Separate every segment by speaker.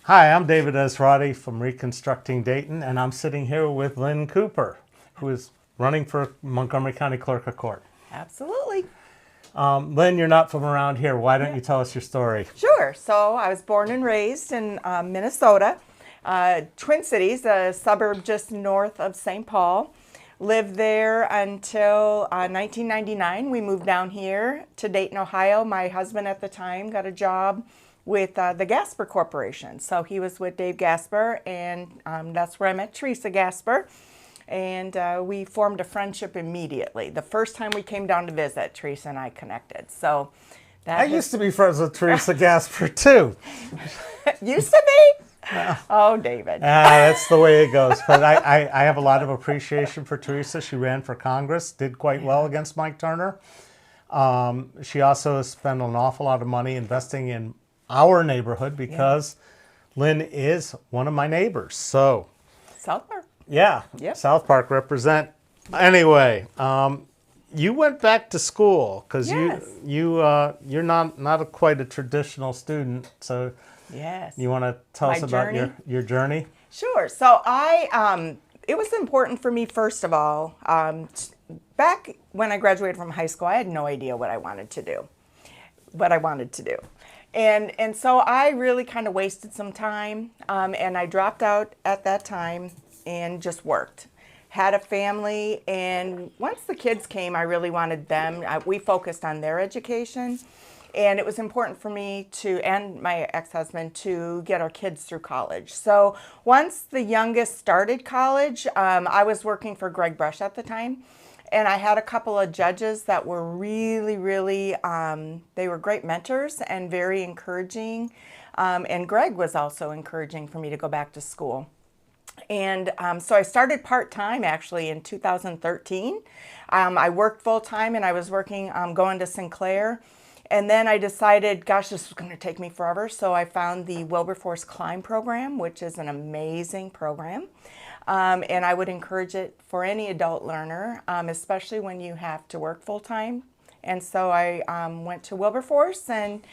Speaker 1: Hi, I'm David Esrati from Reconstructing Dayton, and I'm sitting here with Lynn Cooper, who is running for Montgomery County Clerk of Court.
Speaker 2: Absolutely.
Speaker 1: Lynn, you're not from around here. Why don't you tell us your story?
Speaker 2: Sure. So I was born and raised in Minnesota, Twin Cities, a suburb just north of St. Paul. Lived there until 1999. We moved down here to Dayton, Ohio. My husband at the time got a job with the Gasper Corporation. So he was with Dave Gasper, and that's where I met Teresa Gasper. And we formed a friendship immediately. The first time we came down to visit, Teresa and I connected. So
Speaker 1: I used to be friends with Teresa Gasper, too.
Speaker 2: Used to be? Oh, David.
Speaker 1: That's the way it goes. But I have a lot of appreciation for Teresa. She ran for Congress, did quite well against Mike Turner. She also spent an awful lot of money investing in our neighborhood because Lynn is one of my neighbors. So,
Speaker 2: South Park.
Speaker 1: Yeah,
Speaker 2: Yep.
Speaker 1: South Park represent. Anyway, you went back to school because
Speaker 2: Yes.
Speaker 1: you're not quite a traditional student. So
Speaker 2: Yes.
Speaker 1: you want to tell us about your journey?
Speaker 2: Sure. So it was important for me, first of all, back when I graduated from high school, I had no idea what I wanted to do. And so I really kind of wasted some time, and I dropped out at that time and just worked. Had a family, and once the kids came, I really wanted them. We focused on their education, and it was important for me and my ex-husband to get our kids through college. So once the youngest started college, I was working for Greg Brush at the time. And I had a couple of judges that were really, they were great mentors and very encouraging. And Greg was also encouraging for me to go back to school. And so I started part-time actually in 2013. I worked full-time, and I was working, going to Sinclair. And then I decided, gosh, this was going to take me forever. So I found the Wilberforce Climb program, which is an amazing program. And I would encourage it for any adult learner, especially when you have to work full-time. And so I went to Wilberforce and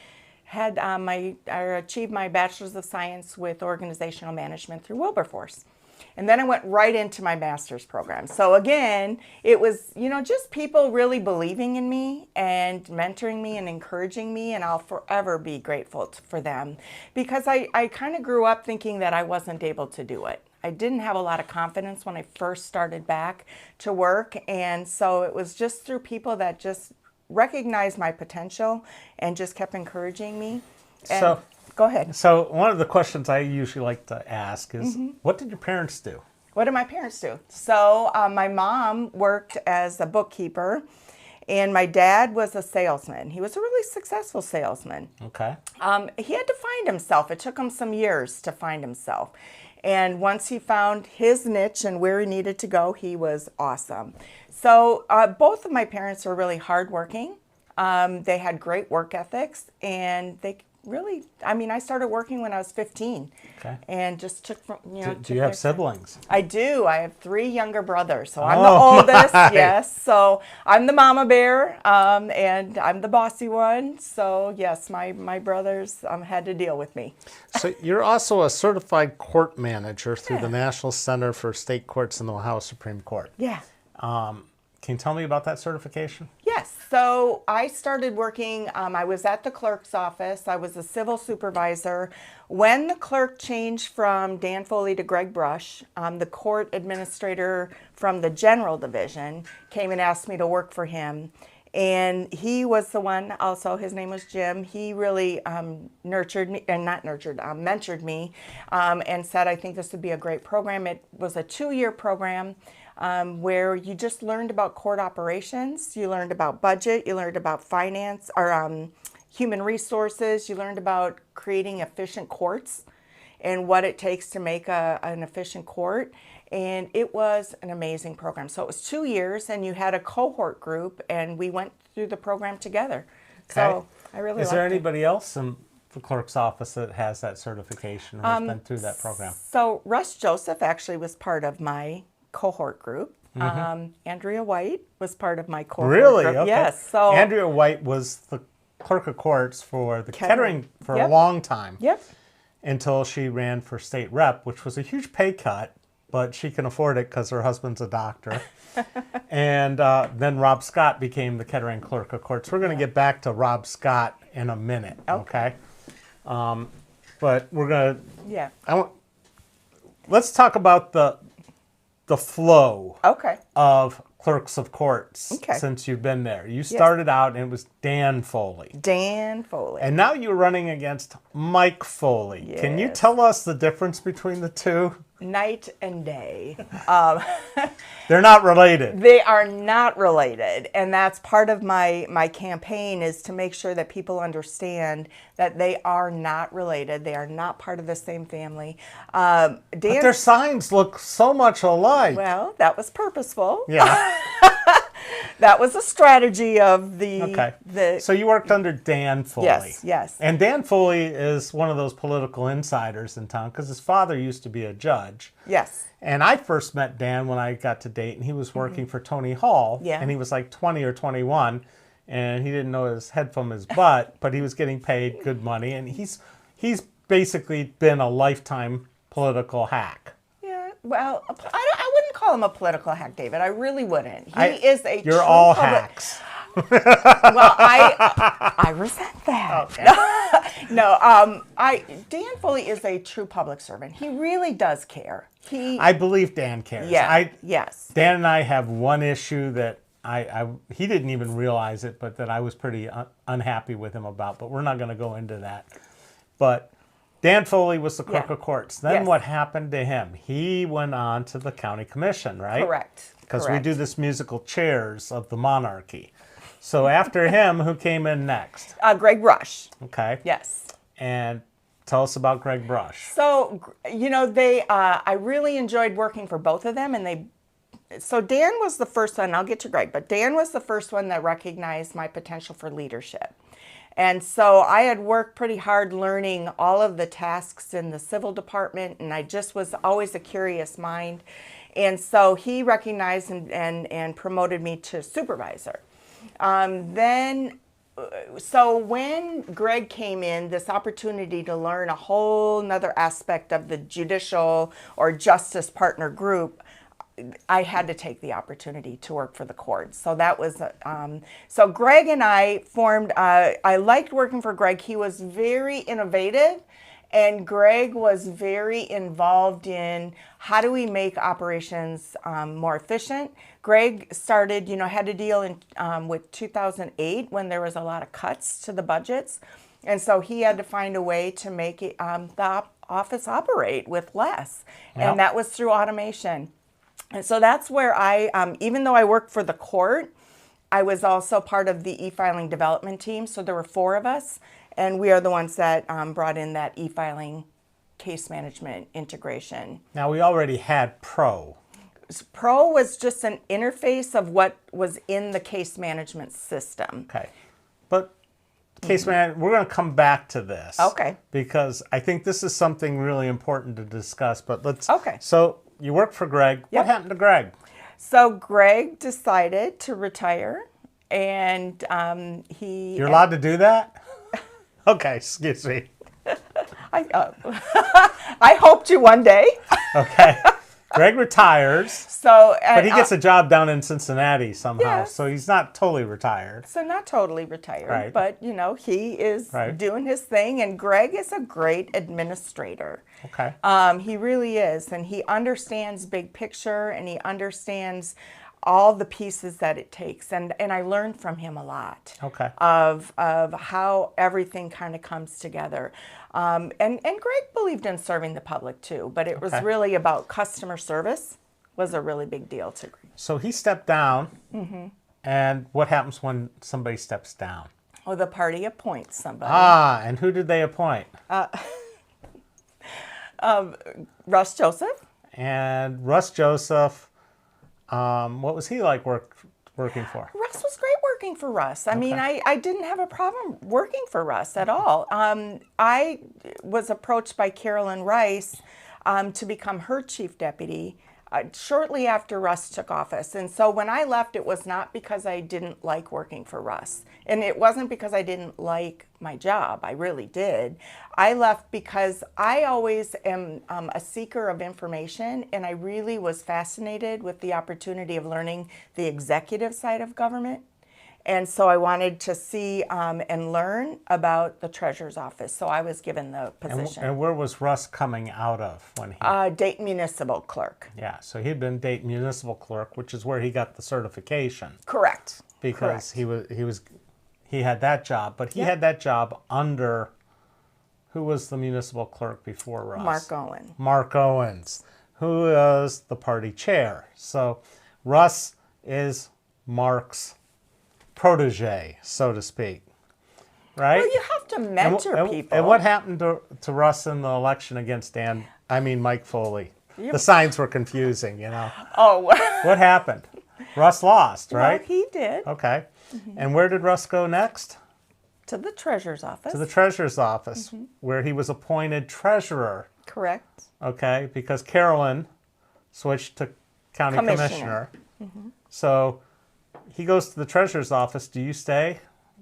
Speaker 2: had I achieved my Bachelor's of Science with Organizational Management through Wilberforce. And then I went right into my master's program. So again, it was, just people really believing in me and mentoring me and encouraging me, and I'll forever be grateful for them, because I kind of grew up thinking that I wasn't able to do it. I didn't have a lot of confidence when I first started back to work, and so it was just through people that just recognized my potential and just kept encouraging me. And go ahead.
Speaker 1: So one of the questions I usually like to ask is, what did your parents do?
Speaker 2: What did my parents do? So my mom worked as a bookkeeper, and my dad was a salesman. He was a really successful salesman.
Speaker 1: Okay.
Speaker 2: He had to find himself. It took him some years to find himself. And once he found his niche and where he needed to go, he was awesome. So both of my parents were really hardworking. They had great work ethics, and they really, I started working when I was 15.
Speaker 1: Okay.
Speaker 2: And just took from,
Speaker 1: Do you have siblings?
Speaker 2: I do. I have 3 younger brothers. So I'm the oldest, yes. So I'm the mama bear, and I'm the bossy one. So yes, my brothers had to deal with me.
Speaker 1: So you're also a certified court manager through the National Center for State Courts in the Ohio Supreme Court.
Speaker 2: Yeah.
Speaker 1: Can you tell me about that certification?
Speaker 2: Yes. So I started working, I was at the clerk's office. I was a civil supervisor. When the clerk changed from Dan Foley to Greg Brush, the court administrator from the general division came and asked me to work for him. And he was the one, also, his name was Jim. He really mentored me and said, I think this would be a great program. It was a 2-year program. Where you just learned about court operations, you learned about budget, you learned about finance or human resources, you learned about creating efficient courts and what it takes to make an efficient court. And it was an amazing program. So it was 2 years, and you had a cohort group, and we went through the program together. Okay. So I really liked it.
Speaker 1: Is there anybody else in the clerk's office that has that certification or has been through that program?
Speaker 2: So Russ Joseph actually was part of my cohort group. Andrea White was part of my cohort group.
Speaker 1: Really? Okay.
Speaker 2: Yes. So
Speaker 1: Andrea White was the clerk of courts for the Kettering for a long time.
Speaker 2: Yep.
Speaker 1: until she ran for state rep, which was a huge pay cut, but she can afford it because her husband's a doctor. And then Rob Scott became the Kettering Clerk of Courts. We're going to get back to Rob Scott in a minute, okay? But we're going to... let's talk about the flow of clerks of courts since you've been there. You started out and it was Dan Foley.
Speaker 2: Dan Foley.
Speaker 1: And now you're running against Mike Foley.
Speaker 2: Yes.
Speaker 1: Can you tell us the difference between the two?
Speaker 2: Night and day.
Speaker 1: They're not related.
Speaker 2: They are not related. And that's part of my campaign, is to make sure that people understand that they are not related. They are not part of the same family.
Speaker 1: But their signs look so much alike.
Speaker 2: Well, that was purposeful.
Speaker 1: Yeah.
Speaker 2: That was a strategy of the...
Speaker 1: So you worked under Dan Foley.
Speaker 2: Yes, yes.
Speaker 1: And Dan Foley is one of those political insiders in town because his father used to be a judge.
Speaker 2: Yes.
Speaker 1: And I first met Dan when I got to Dayton. He was working for Tony Hall.
Speaker 2: Yeah.
Speaker 1: And he was like 20 or 21. And he didn't know his head from his butt, but he was getting paid good money. And he's basically been a lifetime political hack.
Speaker 2: Well, I wouldn't call him a political hack, David. I really wouldn't. He is a
Speaker 1: You're all hacks.
Speaker 2: Well, I resent that.
Speaker 1: Okay.
Speaker 2: No, Dan Foley is a true public servant. He really does care.
Speaker 1: I believe Dan cares.
Speaker 2: Yeah. Yes.
Speaker 1: Dan and I have one issue that he didn't even realize it, but that I was pretty unhappy with him about. But we're not going to go into that. But Dan Foley was the clerk of courts. Then what happened to him? He went on to the county commission, right?
Speaker 2: Correct.
Speaker 1: Because we do this musical chairs of the monarchy. So after him, who came in next?
Speaker 2: Greg Rush.
Speaker 1: Okay.
Speaker 2: Yes.
Speaker 1: And tell us about Greg Rush.
Speaker 2: So, I really enjoyed working for both of them, and so Dan was the first one, I'll get to Greg, but Dan was the first one that recognized my potential for leadership. And so I had worked pretty hard learning all of the tasks in the civil department, and I just was always a curious mind. And so he recognized and promoted me to supervisor. So when Greg came in, this opportunity to learn a whole nother aspect of the judicial or justice partner group, I had to take the opportunity to work for the court. So that was, so Greg and I formed, I liked working for Greg. He was very innovative, and Greg was very involved in how do we make operations more efficient. Greg started, had to deal with 2008 when there was a lot of cuts to the budgets. And so he had to find a way to make it, the office operate with less. Yep. And that was through automation. And so that's where I, even though I worked for the court, I was also part of the e-filing development team. So there were 4 of us, and we are the ones that brought in that e-filing case management integration.
Speaker 1: Now, we already had Pro.
Speaker 2: Pro was just an interface of what was in the case management system.
Speaker 1: Okay. But case management, we're going to come back to this.
Speaker 2: Okay.
Speaker 1: Because I think this is something really important to discuss. But let's.
Speaker 2: Okay.
Speaker 1: So you worked for Greg.
Speaker 2: Yep.
Speaker 1: What happened to Greg?
Speaker 2: So Greg decided to retire, and he...
Speaker 1: You're allowed to do that? Okay, excuse me.
Speaker 2: I hope to one day.
Speaker 1: Okay. Greg retires,
Speaker 2: so,
Speaker 1: but he gets a job down in Cincinnati somehow,
Speaker 2: yes.
Speaker 1: So he's not totally retired.
Speaker 2: So not totally retired,
Speaker 1: right.
Speaker 2: But, he is doing his thing, and Greg is a great administrator.
Speaker 1: Okay.
Speaker 2: He really is, and he understands big picture, and he understands all the pieces that it takes, and I learned from him a lot.
Speaker 1: Okay.
Speaker 2: Of how everything kind of comes together. And Greg believed in serving the public too, but it was really about customer service was a really big deal to Greg.
Speaker 1: So he stepped down, and what happens when somebody steps down?
Speaker 2: Well, the party appoints somebody.
Speaker 1: And who did they appoint?
Speaker 2: Russ Joseph.
Speaker 1: And Russ Joseph, what was he like working for?
Speaker 2: Russ was great working for Russ. I mean, I didn't have a problem working for Russ at all. I was approached by Carolyn Rice to become her chief deputy shortly after Russ took office. And so when I left, it was not because I didn't like working for Russ. And it wasn't because I didn't like my job. I really did. I left because I always am a seeker of information, and I really was fascinated with the opportunity of learning the executive side of government. And so I wanted to see and learn about the treasurer's office. So I was given the position.
Speaker 1: And where was Russ coming out of when he?
Speaker 2: Dayton Municipal Clerk.
Speaker 1: Yeah, so he'd been Dayton Municipal Clerk, which is where he got the certification.
Speaker 2: Correct.
Speaker 1: Because
Speaker 2: Correct.
Speaker 1: he had that job, but he had that job under, who was the municipal clerk before Russ?
Speaker 2: Mark Owen.
Speaker 1: Mark Owens, who was the party chair. So Russ is Mark's protege, so to speak, right?
Speaker 2: Well, you have to mentor people.
Speaker 1: And what happened to Russ in the election against Mike Foley? The signs were confusing, you know.
Speaker 2: Oh.
Speaker 1: What happened? Russ lost, right?
Speaker 2: Well, he did.
Speaker 1: Okay. And where did Russ go next?
Speaker 2: To the treasurer's office.
Speaker 1: To the treasurer's office, where he was appointed treasurer.
Speaker 2: Correct.
Speaker 1: Okay, because Carolyn switched to county commissioner. So he goes to the treasurer's office. Do you stay?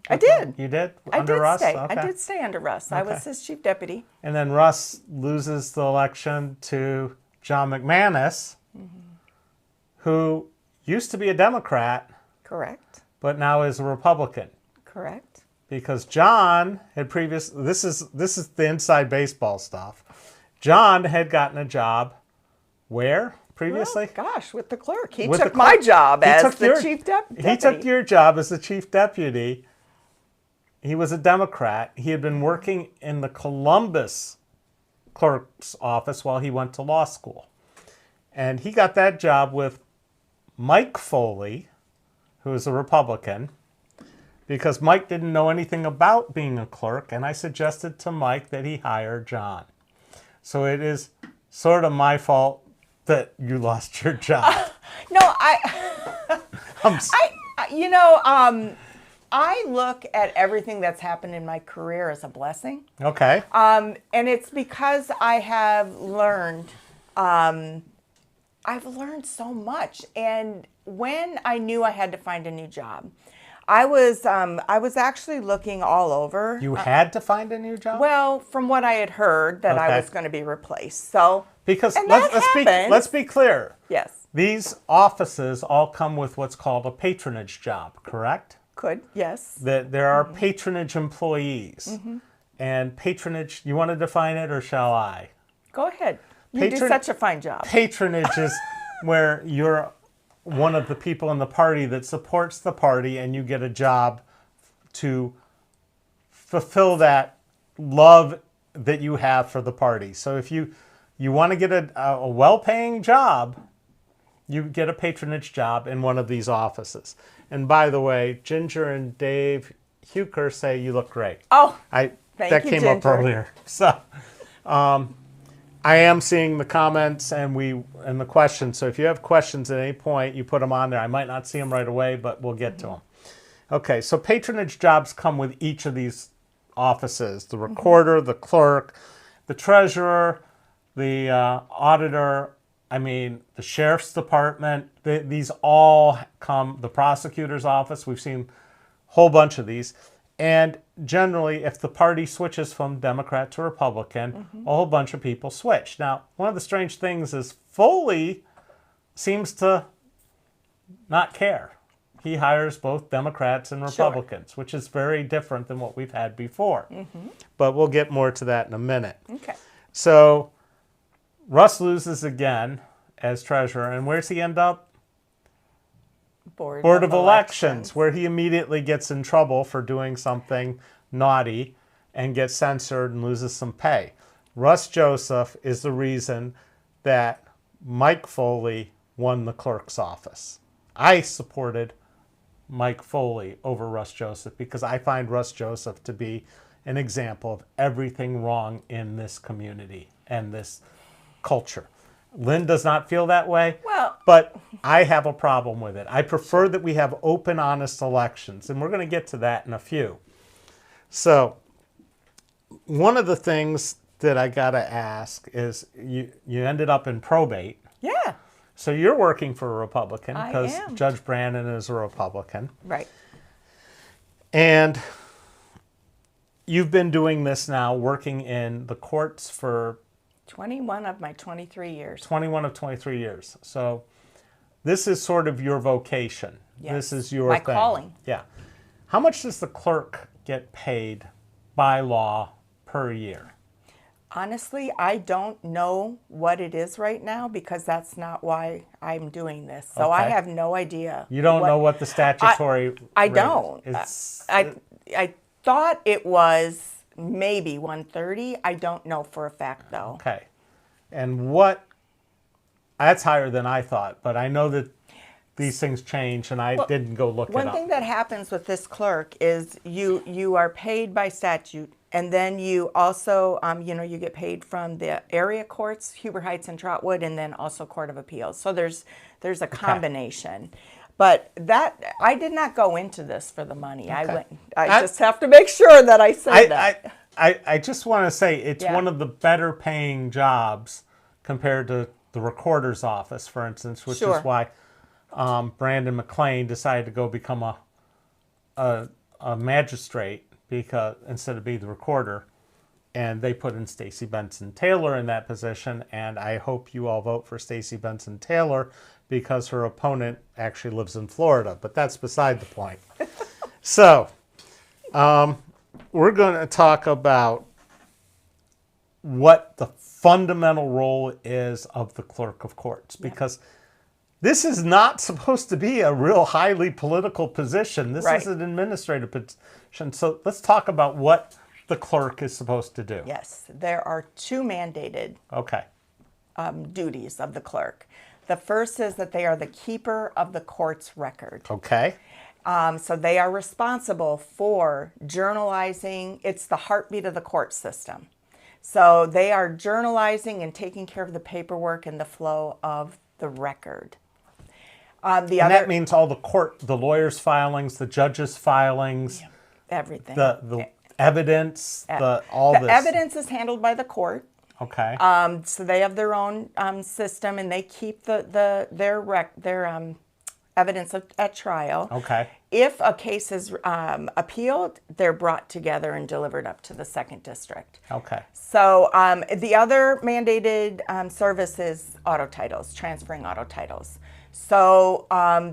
Speaker 2: I did.
Speaker 1: You did?
Speaker 2: I
Speaker 1: under
Speaker 2: did
Speaker 1: Russ?
Speaker 2: stay.
Speaker 1: Okay.
Speaker 2: I did stay under Russ. I was his chief deputy.
Speaker 1: And then Russ loses the election to John McManus, who used to be a Democrat,
Speaker 2: Correct.
Speaker 1: but now is a Republican.
Speaker 2: Correct.
Speaker 1: Because John had this is the inside baseball stuff. John had gotten a job where previously?
Speaker 2: Well, gosh, with the clerk. He
Speaker 1: With
Speaker 2: took
Speaker 1: the
Speaker 2: my
Speaker 1: clerk.
Speaker 2: job
Speaker 1: He
Speaker 2: as
Speaker 1: took
Speaker 2: the chief deputy.
Speaker 1: He took your job as the chief deputy. He was a Democrat. He had been working in the Columbus clerk's office while he went to law school. And he got that job with Mike Foley, who is a Republican, because Mike didn't know anything about being a clerk, and I suggested to Mike that he hire John. So it is sort of my fault that you lost your job.
Speaker 2: No, I look at everything that's happened in my career as a blessing.
Speaker 1: Okay.
Speaker 2: And it's because I have learned, I've learned so much. And when I knew I had to find a new job, I was actually looking all over.
Speaker 1: You had to find a new job?
Speaker 2: Well, from what I had heard, that I was going to be replaced. So
Speaker 1: because
Speaker 2: and
Speaker 1: let's be clear.
Speaker 2: Yes.
Speaker 1: These offices all come with what's called a patronage job, correct?
Speaker 2: Could, yes.
Speaker 1: There are patronage employees. And patronage, you want to define it or shall I?
Speaker 2: Go ahead. You do such a fine job.
Speaker 1: Patronage is where you're one of the people in the party that supports the party and you get a job to fulfill that love that you have for the party. So if you want to get a well-paying job, you get a patronage job in one of these offices. And by the way, Ginger and Dave Huker say you look great.
Speaker 2: Oh,
Speaker 1: that
Speaker 2: thank you,
Speaker 1: came up
Speaker 2: Ginger.
Speaker 1: earlier. So I am seeing the comments and the questions. So if you have questions at any point, you put them on there. I might not see them right away, but we'll get to them. Okay, so patronage jobs come with each of these offices: the recorder, the clerk, the treasurer, the auditor. The sheriff's department. These all come. The prosecutor's office. We've seen a whole bunch of these. And generally, if the party switches from Democrat to Republican, a whole bunch of people switch. Now, one of the strange things is Foley seems to not care. He hires both Democrats and Republicans, which is very different than what we've had before. But we'll get more to that in a minute.
Speaker 2: Okay.
Speaker 1: So Russ loses again as treasurer. And where's he end up? Board of Elections, where he immediately gets in trouble for doing something naughty and gets censored and loses some pay. Russ Joseph is the reason that Mike Foley won the clerk's office. I supported Mike Foley over Russ Joseph because I find Russ Joseph to be an example of everything wrong in this community and this culture. Lynn does not feel that way, but I have a problem with it. I prefer that we have open, honest elections, and we're going to get to that in a few. So one of the things that I got to ask is you ended up in probate.
Speaker 2: Yeah.
Speaker 1: So you're working for a Republican
Speaker 2: I
Speaker 1: because
Speaker 2: am.
Speaker 1: Judge Brandon is a Republican.
Speaker 2: Right.
Speaker 1: And you've been doing this now, working in the courts for
Speaker 2: 21 of my 23 years.
Speaker 1: 21 of 23 years. So this is sort of your vocation.
Speaker 2: Yes.
Speaker 1: This is your
Speaker 2: My
Speaker 1: thing.
Speaker 2: calling.
Speaker 1: Yeah. How much does the clerk get paid by law per year?
Speaker 2: Honestly, I don't know what it is right now because that's not why I'm doing this. So I
Speaker 1: Okay.
Speaker 2: have no idea.
Speaker 1: You don't know what the statutory
Speaker 2: I
Speaker 1: rate
Speaker 2: don't.
Speaker 1: is.
Speaker 2: I thought it was maybe 130. I don't know for a fact though.
Speaker 1: Okay. And what, that's higher than I thought, but I know that these things change and I didn't go look it
Speaker 2: One
Speaker 1: up.
Speaker 2: thing that happens with this clerk is you are paid by statute, and then you also you get paid from the area courts, Huber Heights and Trotwood, and then also Court of Appeals. So there's a combination. But that I did not go into this for the money.
Speaker 1: Okay.
Speaker 2: I just have to make sure that I say that.
Speaker 1: I just want to say it's
Speaker 2: Yeah.
Speaker 1: one of the better paying jobs compared to the recorder's office, for instance, which
Speaker 2: Sure.
Speaker 1: is why Brandon McLean decided to go become a magistrate because instead of being the recorder, and they put in Stacey Benson Taylor in that position. And I hope you all vote for Stacey Benson Taylor because her opponent actually lives in Florida. But that's beside the point. So we're going to talk about what the fundamental role is of the clerk of courts, because this is not supposed to be a real highly political position. This
Speaker 2: Right.
Speaker 1: is an administrative position. So let's talk about what the clerk is supposed to do.
Speaker 2: Yes, there are two mandated
Speaker 1: Okay.
Speaker 2: duties of the clerk. The first is that they are the keeper of the court's record.
Speaker 1: Okay.
Speaker 2: So they are responsible for journalizing. It's the heartbeat of the court system. So they are journalizing and taking care of the paperwork and the flow of the record.
Speaker 1: And that means all the lawyers' filings, the judges' filings,
Speaker 2: everything.
Speaker 1: the evidence, all
Speaker 2: the
Speaker 1: this.
Speaker 2: evidence is handled by the court.
Speaker 1: Okay.
Speaker 2: So they have their own system, and they keep their evidence at trial.
Speaker 1: Okay.
Speaker 2: If a case is appealed, they're brought together and delivered up to the second district.
Speaker 1: Okay.
Speaker 2: So the other mandated service is auto titles, transferring auto titles. So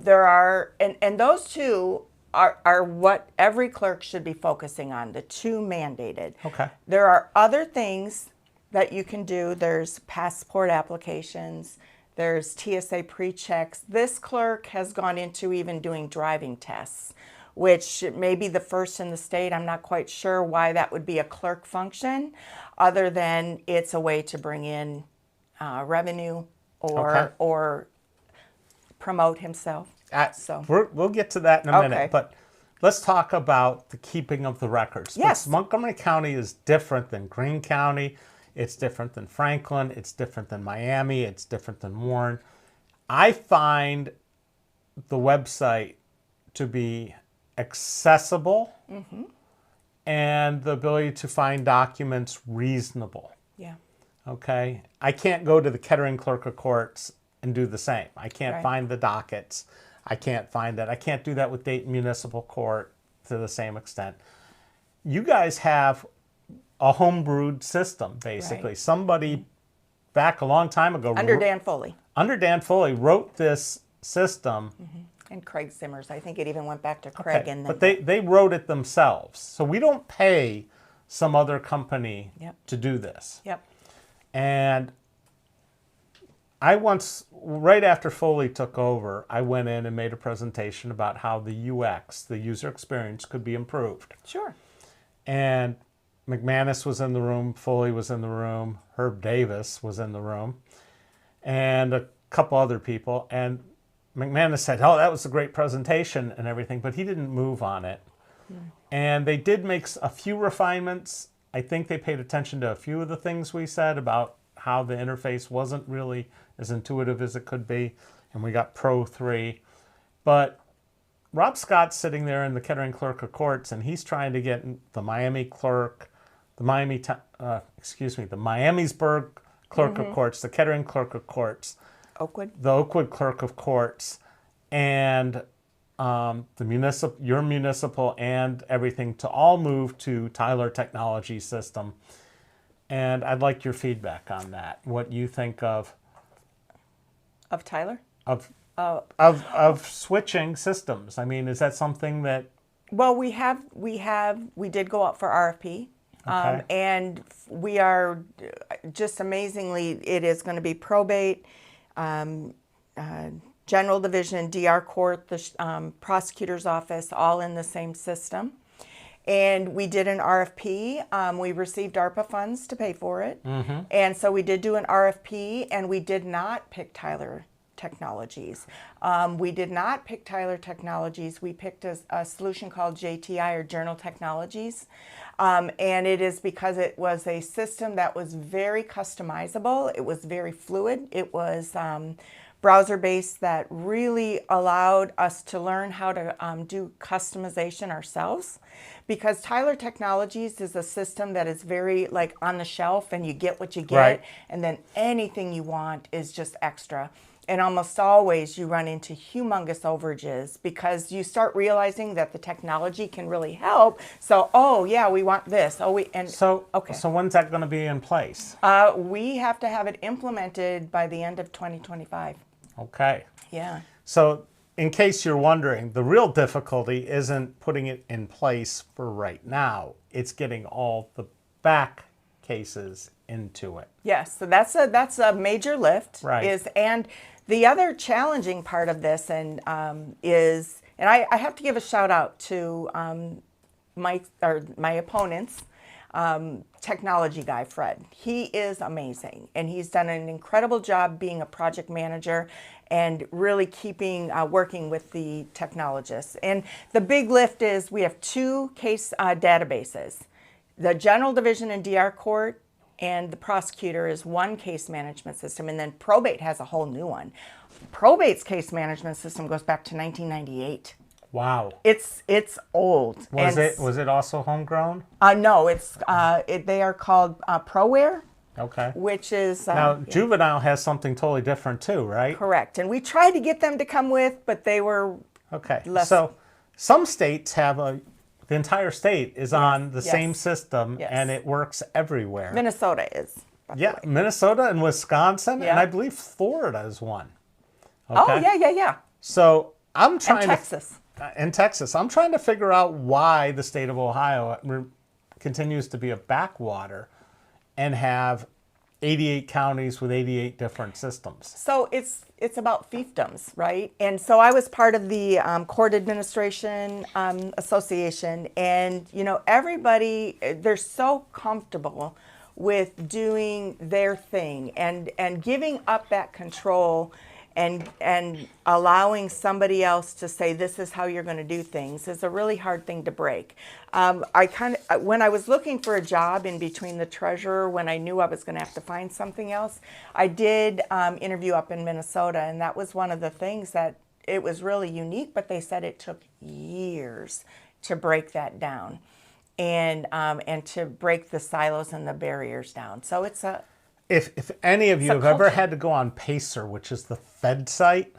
Speaker 2: there are, and those two are what every clerk should be focusing on, the two mandated.
Speaker 1: Okay.
Speaker 2: There are other things that you can do. There's passport applications. There's TSA pre-checks. This clerk has gone into even doing driving tests, which may be the first in the state. I'm not quite sure why that would be a clerk function, other than it's a way to bring in revenue or promote himself. So
Speaker 1: We'll get to that in a minute,
Speaker 2: Okay.
Speaker 1: but let's talk about the keeping of the records.
Speaker 2: Yes.
Speaker 1: Because Montgomery County is different than Greene County. It's different than Franklin. It's different than Miami. It's different than Warren. I find the website to be accessible and the ability to find documents reasonable.
Speaker 2: yeah,
Speaker 1: Okay. I can't go to the Kettering Clerk of Courts and do the same. I can't
Speaker 2: Right.
Speaker 1: find the dockets. I can't find that. I can't do that with Dayton Municipal Court to the same extent. You guys have a homebrewed system, basically.
Speaker 2: Right.
Speaker 1: Somebody back a long time ago
Speaker 2: under Dan Foley
Speaker 1: under Dan Foley wrote this system.
Speaker 2: and Craig Zimmers. I think it even went back to Craig.
Speaker 1: Okay,
Speaker 2: And
Speaker 1: but
Speaker 2: then,
Speaker 1: they wrote it themselves. So we don't pay some other company
Speaker 2: Yep.
Speaker 1: to do this.
Speaker 2: Yep.
Speaker 1: And I once, right after Foley took over, I went in and made a presentation about how the UX, the user experience, could be improved.
Speaker 2: Sure.
Speaker 1: And McManus was in the room, Foley was in the room, Herb Davis was in the room, and a couple other people. And McManus said, "Oh, that was a great presentation and everything," but he didn't move on it. And they did make a few refinements. I think they paid attention to a few of the things we said about how the interface wasn't really as intuitive as it could be. And we got Pro 3. But Rob Scott's sitting there in the Kettering Clerk of Courts, and he's trying to get the Miami clerk, the Miamisburg Clerk of Courts, the Kettering Clerk of Courts,
Speaker 2: Oakwood.
Speaker 1: the Oakwood Clerk of Courts, and your municipal and everything to all move to Tyler Technology System. And I'd like your feedback on that. What you think of
Speaker 2: Tyler?
Speaker 1: Of switching systems. I mean, is that something that?
Speaker 2: Well, we did go out for RFP.
Speaker 1: Okay.
Speaker 2: And we are just amazingly, it is going to be probate, general division, DR court, the prosecutor's office, all in the same system. And we did an RFP. We received ARPA funds to pay for it. Mm-hmm. And so we did do an RFP, and we did not pick Tyler Technologies. We did not pick Tyler Technologies. We picked a solution called JTI, or Journal Technologies. And it is because it was a system that was very customizable. It was very fluid. It was browser-based that really allowed us to learn how to do customization ourselves. Because Tyler Technologies is a system that is very like on the shelf, and you get what you get,
Speaker 1: Right.
Speaker 2: and then anything you want is just extra. And almost always you run into humongous overages because you start realizing that the technology can really help. So, oh yeah, we want this.
Speaker 1: So when's that going to be in place?
Speaker 2: We have to have it implemented by the end of 2025.
Speaker 1: Okay.
Speaker 2: Yeah.
Speaker 1: So in case you're wondering, the real difficulty isn't putting it in place for right now. It's getting all the back cases into it.
Speaker 2: Yes, so that's a major lift.
Speaker 1: Right.
Speaker 2: And the other challenging part of this is, and I have to give a shout out to my opponent's technology guy, Fred. He is amazing, and he's done an incredible job being a project manager and really working with the technologists. And the big lift is we have 2 case databases. The General Division and DR Court and the prosecutor is one case management system, and then probate has a whole new one. Probate's case management system goes back to 1998.
Speaker 1: Wow.
Speaker 2: It's old.
Speaker 1: Was it also homegrown?
Speaker 2: No, they are called ProWare.
Speaker 1: Okay.
Speaker 2: Which is
Speaker 1: now juvenile has something totally different too, right?
Speaker 2: Correct. And we tried to get them to come with, but they were
Speaker 1: okay.
Speaker 2: less.
Speaker 1: So some states have the entire state is on the same system,
Speaker 2: Yes.
Speaker 1: and it works everywhere.
Speaker 2: Minnesota is.
Speaker 1: Yeah, Minnesota and Wisconsin, and I believe Florida is one. Okay?
Speaker 2: Oh yeah.
Speaker 1: So I'm trying
Speaker 2: and Texas.
Speaker 1: In Texas, I'm trying to figure out why the state of Ohio continues to be a backwater and have 88 counties with 88 different systems.
Speaker 2: So it's about fiefdoms, right? And so I was part of the Court Administration Association, and everybody, they're so comfortable with doing their thing and giving up that control and allowing somebody else to say this is how you're going to do things is a really hard thing to break. When I was looking for a job in between the treasurer, when I knew I was going to have to find something else, I did interview up in Minnesota, and that was one of the things that it was really unique, but they said it took years to break that down and to break the silos and the barriers down. So it's a
Speaker 1: If any of you have ever had to go on Pacer, which is the Fed site,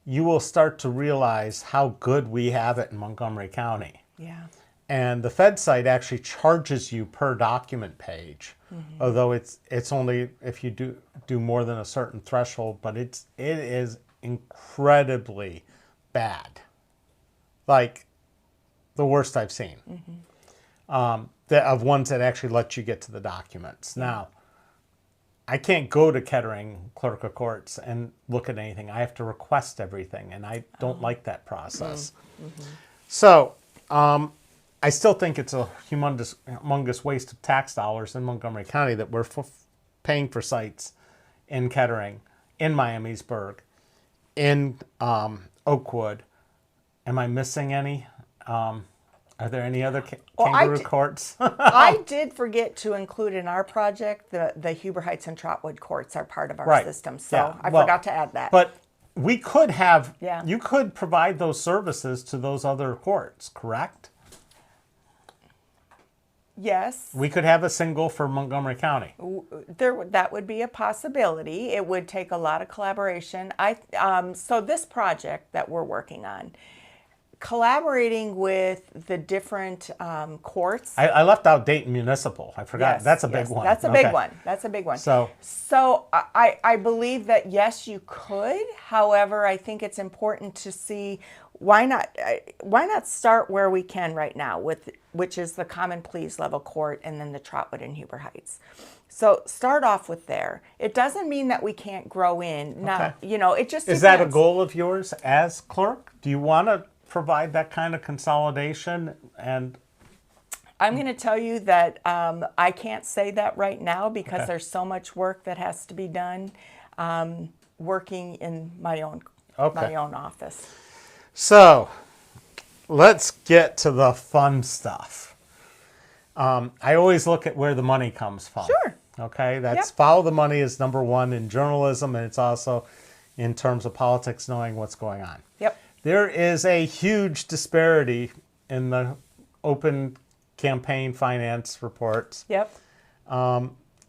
Speaker 1: you will start to realize how good we have it in Montgomery County.
Speaker 2: Yeah.
Speaker 1: And the Fed site actually charges you per document page, although it's only if you do more than a certain threshold, but it is incredibly bad, like the worst I've seen. Of ones that actually let you get to the documents. Now, I can't go to Kettering Clerk of Courts and look at anything. I have to request everything, and I don't like that process. So I still think it's a humongous waste of tax dollars in Montgomery County that we're paying for sites in Kettering, in Miamisburg, in Oakwood. Am I missing any? Are there any other kangaroo courts?
Speaker 2: I did forget to include in our project the Huber Heights and Trotwood courts are part of our system, so I forgot to add that.
Speaker 1: But we could have, you could provide those services to those other courts, correct?
Speaker 2: Yes.
Speaker 1: We could have a single for Montgomery County.
Speaker 2: That would be a possibility. It would take a lot of collaboration. So this project that we're working on, collaborating with the different courts.
Speaker 1: I left out Dayton Municipal. I forgot.
Speaker 2: Yes,
Speaker 1: That's a big one.
Speaker 2: That's a big one. That's a big one.
Speaker 1: So
Speaker 2: I believe that yes, you could. However, I think it's important to see why not start where we can right now, which is the Common Pleas level court and then the Trotwood and Huber Heights. So start off with there. It doesn't mean that we can't grow in. Now, it just
Speaker 1: is
Speaker 2: depends.
Speaker 1: that a goal of yours as clerk? Do you want to provide that kind of consolidation? And
Speaker 2: I'm going to tell you that I can't say that right now because there's so much work that has to be done working in my own office.
Speaker 1: So let's get to the fun stuff. I always look at where the money comes from.
Speaker 2: Sure.
Speaker 1: Okay, that's follow the money is number one in journalism, and it's also in terms of politics, knowing what's going on.
Speaker 2: Yep.
Speaker 1: There is a huge disparity in the open campaign finance reports.
Speaker 2: Yep.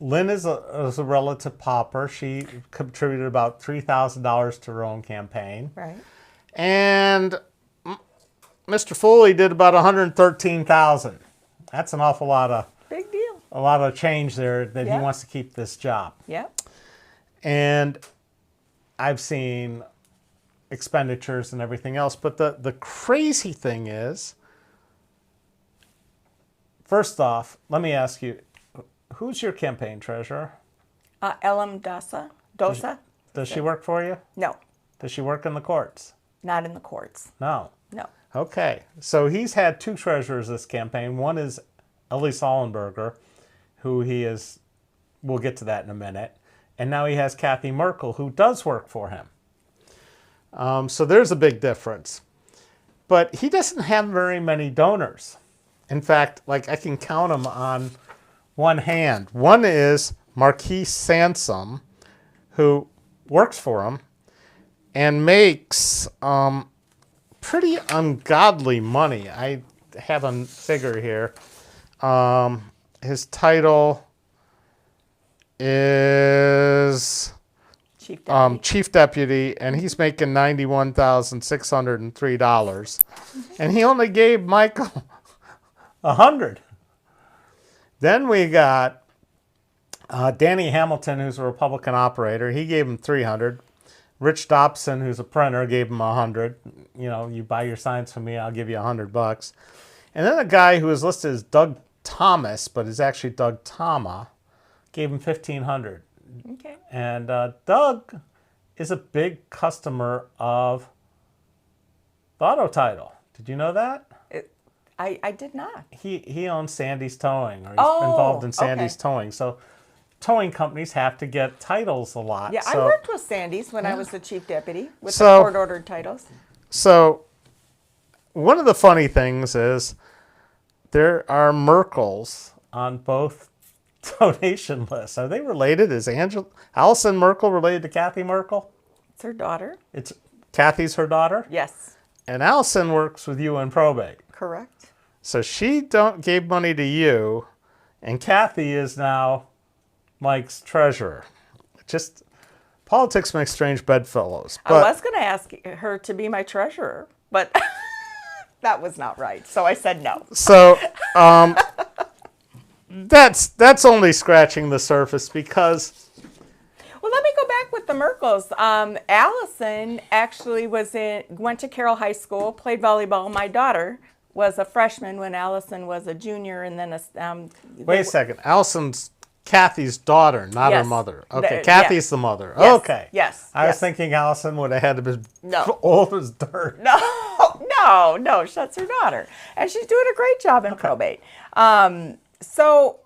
Speaker 1: Lynn is a relative pauper. She contributed about $3,000 to her own campaign.
Speaker 2: Right.
Speaker 1: And Mr. Foley did about $113,000. That's an awful lot of
Speaker 2: Big deal.
Speaker 1: a lot of change there that he wants to keep this job.
Speaker 2: Yep.
Speaker 1: And I've seen expenditures and everything else, but the crazy thing is, first off, let me ask you, who's your campaign treasurer?
Speaker 2: Elam Dosa.
Speaker 1: Does she work for you?
Speaker 2: No,
Speaker 1: Does she work in the courts?
Speaker 2: not in the courts.
Speaker 1: No.
Speaker 2: No.
Speaker 1: Okay, so he's had two treasurers this campaign. One is Ellie Sollenberger, who we'll get to that in a minute. And now he has Kathy Merkel, who does work for him. So there's a big difference. But he doesn't have very many donors. In fact, I can count them on one hand. One is Marquise Sansom, who works for him and makes pretty ungodly money. I have a figure here. His title is Chief Deputy, and he's making $91,603. And he only gave Michael $100. Then we got Danny Hamilton, who's a Republican operator. He gave him $300. Rich Dobson, who's a printer, gave him $100. You buy your signs from me, I'll give you $100. And then a guy who is listed as Doug Thomas, but is actually Doug Tama, gave him $1,500.
Speaker 2: Okay.
Speaker 1: And Doug is a big customer of the auto title. Did you know that?
Speaker 2: I did not.
Speaker 1: He owns Sandy's Towing, or he's involved in Sandy's Towing. So towing companies have to get titles a lot.
Speaker 2: Yeah,
Speaker 1: so,
Speaker 2: I worked with Sandy's when I was the chief deputy with the
Speaker 1: So-
Speaker 2: court-ordered titles.
Speaker 1: So one of the funny things is there are Merkels on both donation lists. Are they related? Is Allison Merkel related to Kathy Merkel?
Speaker 2: It's her daughter.
Speaker 1: It's Kathy's her daughter?
Speaker 2: Yes,
Speaker 1: And Allison works with you in probate.
Speaker 2: correct.
Speaker 1: So she gave money to you, and Kathy is now Mike's treasurer. Just politics makes strange bedfellows.
Speaker 2: I was going to ask her to be my treasurer, but that was not right. So I said no.
Speaker 1: So that's only scratching the surface because.
Speaker 2: Well, let me go back with the Merkels. Allison actually went to Carroll High School, played volleyball. My daughter was a freshman when Allison was a junior, and then
Speaker 1: Wait a second. Allison's Kathy's daughter, not her
Speaker 2: Yes.
Speaker 1: mother. Okay,
Speaker 2: Yes.
Speaker 1: Kathy's the mother.
Speaker 2: Yes.
Speaker 1: Okay.
Speaker 2: Yes.
Speaker 1: I was
Speaker 2: Yes.
Speaker 1: thinking Allison would have had to be
Speaker 2: No.
Speaker 1: old as dirt.
Speaker 2: No, that's her daughter, and she's doing a great job in probate. So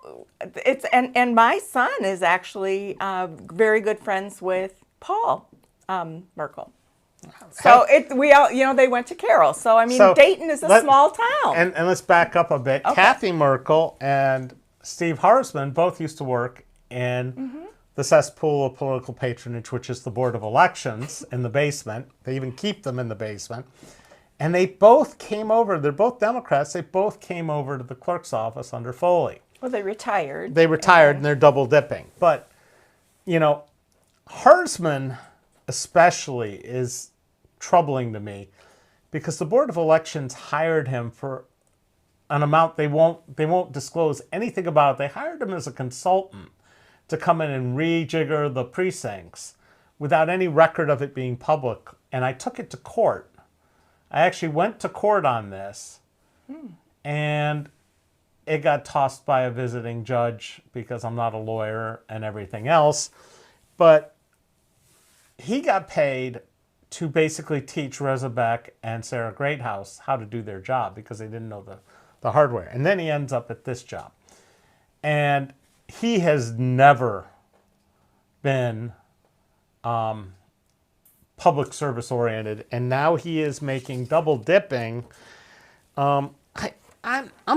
Speaker 2: it's and my son is actually very good friends with Paul Merkel. So they went to Carroll. So I mean,
Speaker 1: So,
Speaker 2: Dayton is a small town.
Speaker 1: And let's back up a bit.
Speaker 2: Okay.
Speaker 1: Kathy Merkel and Steve Harsman both used to work in the cesspool of political patronage, which is the Board of Elections in the basement. They even keep them in the basement. And they both came over. They're both Democrats. They both came over to the clerk's office under Foley.
Speaker 2: Well, they retired.
Speaker 1: They retired and they're double dipping. But, you know, Hersman especially is troubling to me because the Board of Elections hired him for an amount they won't disclose anything about. They hired him as a consultant to come in and rejigger the precincts without any record of it being public. And I took it to court. I actually went to court on this, and it got tossed by a visiting judge because I'm not a lawyer and everything else. But he got paid to basically teach Reza Beck and Sarah Greathouse how to do their job because they didn't know the hardware. And then he ends up at this job. And he has never been public service oriented, and now he is making double dipping. I'm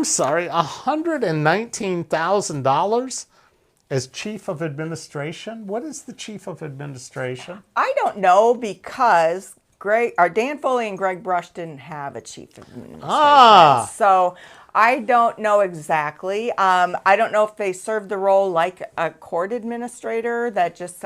Speaker 1: sorry, $119,000 as chief of administration. What is the chief of administration?
Speaker 2: I don't know because Dan Foley and Greg Brush didn't have a chief of administration. So I don't know exactly. I don't know if they served the role like a court administrator that just.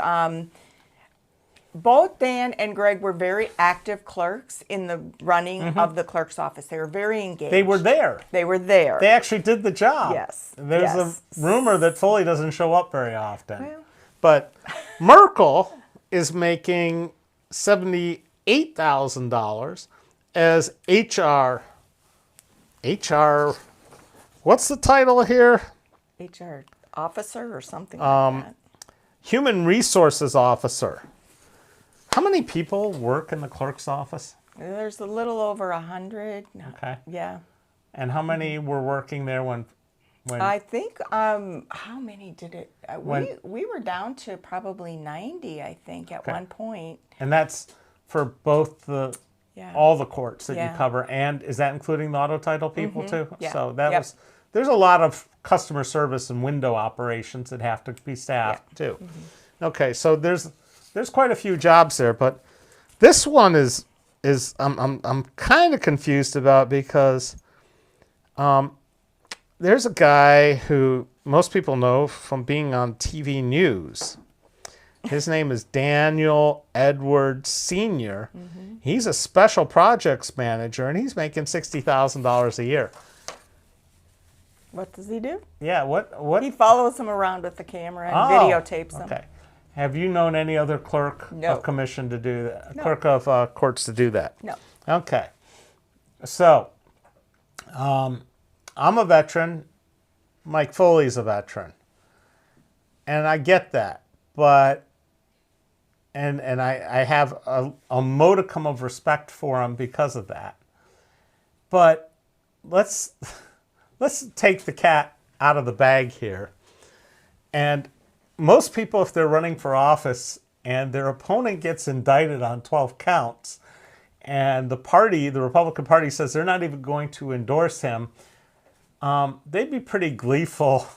Speaker 2: Both Dan and Greg were very active clerks in the running of the clerk's office. They were very engaged.
Speaker 1: They were there.
Speaker 2: They were there.
Speaker 1: They actually did the job.
Speaker 2: Yes.
Speaker 1: There's a rumor that Foley doesn't show up very often.
Speaker 2: Well.
Speaker 1: But Merkel is making $78,000 as HR. What's the title here?
Speaker 2: HR officer or something like that.
Speaker 1: Human Resources Officer. How many people work in the clerk's office?
Speaker 2: There's a little over 100.
Speaker 1: Okay.
Speaker 2: Yeah.
Speaker 1: And how many were working there when
Speaker 2: I think how many did it? We were down to probably 90, I think, at one point.
Speaker 1: And that's for both all the courts that you cover, and is that including the auto title people too?
Speaker 2: Yeah.
Speaker 1: So that there's a lot of customer service and window operations that have to be staffed too. Okay, so there's quite a few jobs there, but this one is I'm kind of confused about because there's a guy who most people know from being on TV news. His name is Daniel Edwards Sr. He's a special projects manager, and he's making $60,000 a year.
Speaker 2: What does he do?
Speaker 1: Yeah, what?
Speaker 2: He follows them around with the camera and videotapes them.
Speaker 1: Okay. Have you known any other clerk of commission to do that?
Speaker 2: No.
Speaker 1: Clerk of courts to do that?
Speaker 2: No.
Speaker 1: Okay. So, I'm a veteran. Mike Foley's a veteran. And I get that. But, and I have a modicum of respect for him because of that. But let's take the cat out of the bag here. And most people, if they're running for office and their opponent gets indicted on 12 counts, and the Republican Party, says they're not even going to endorse him, they'd be pretty gleeful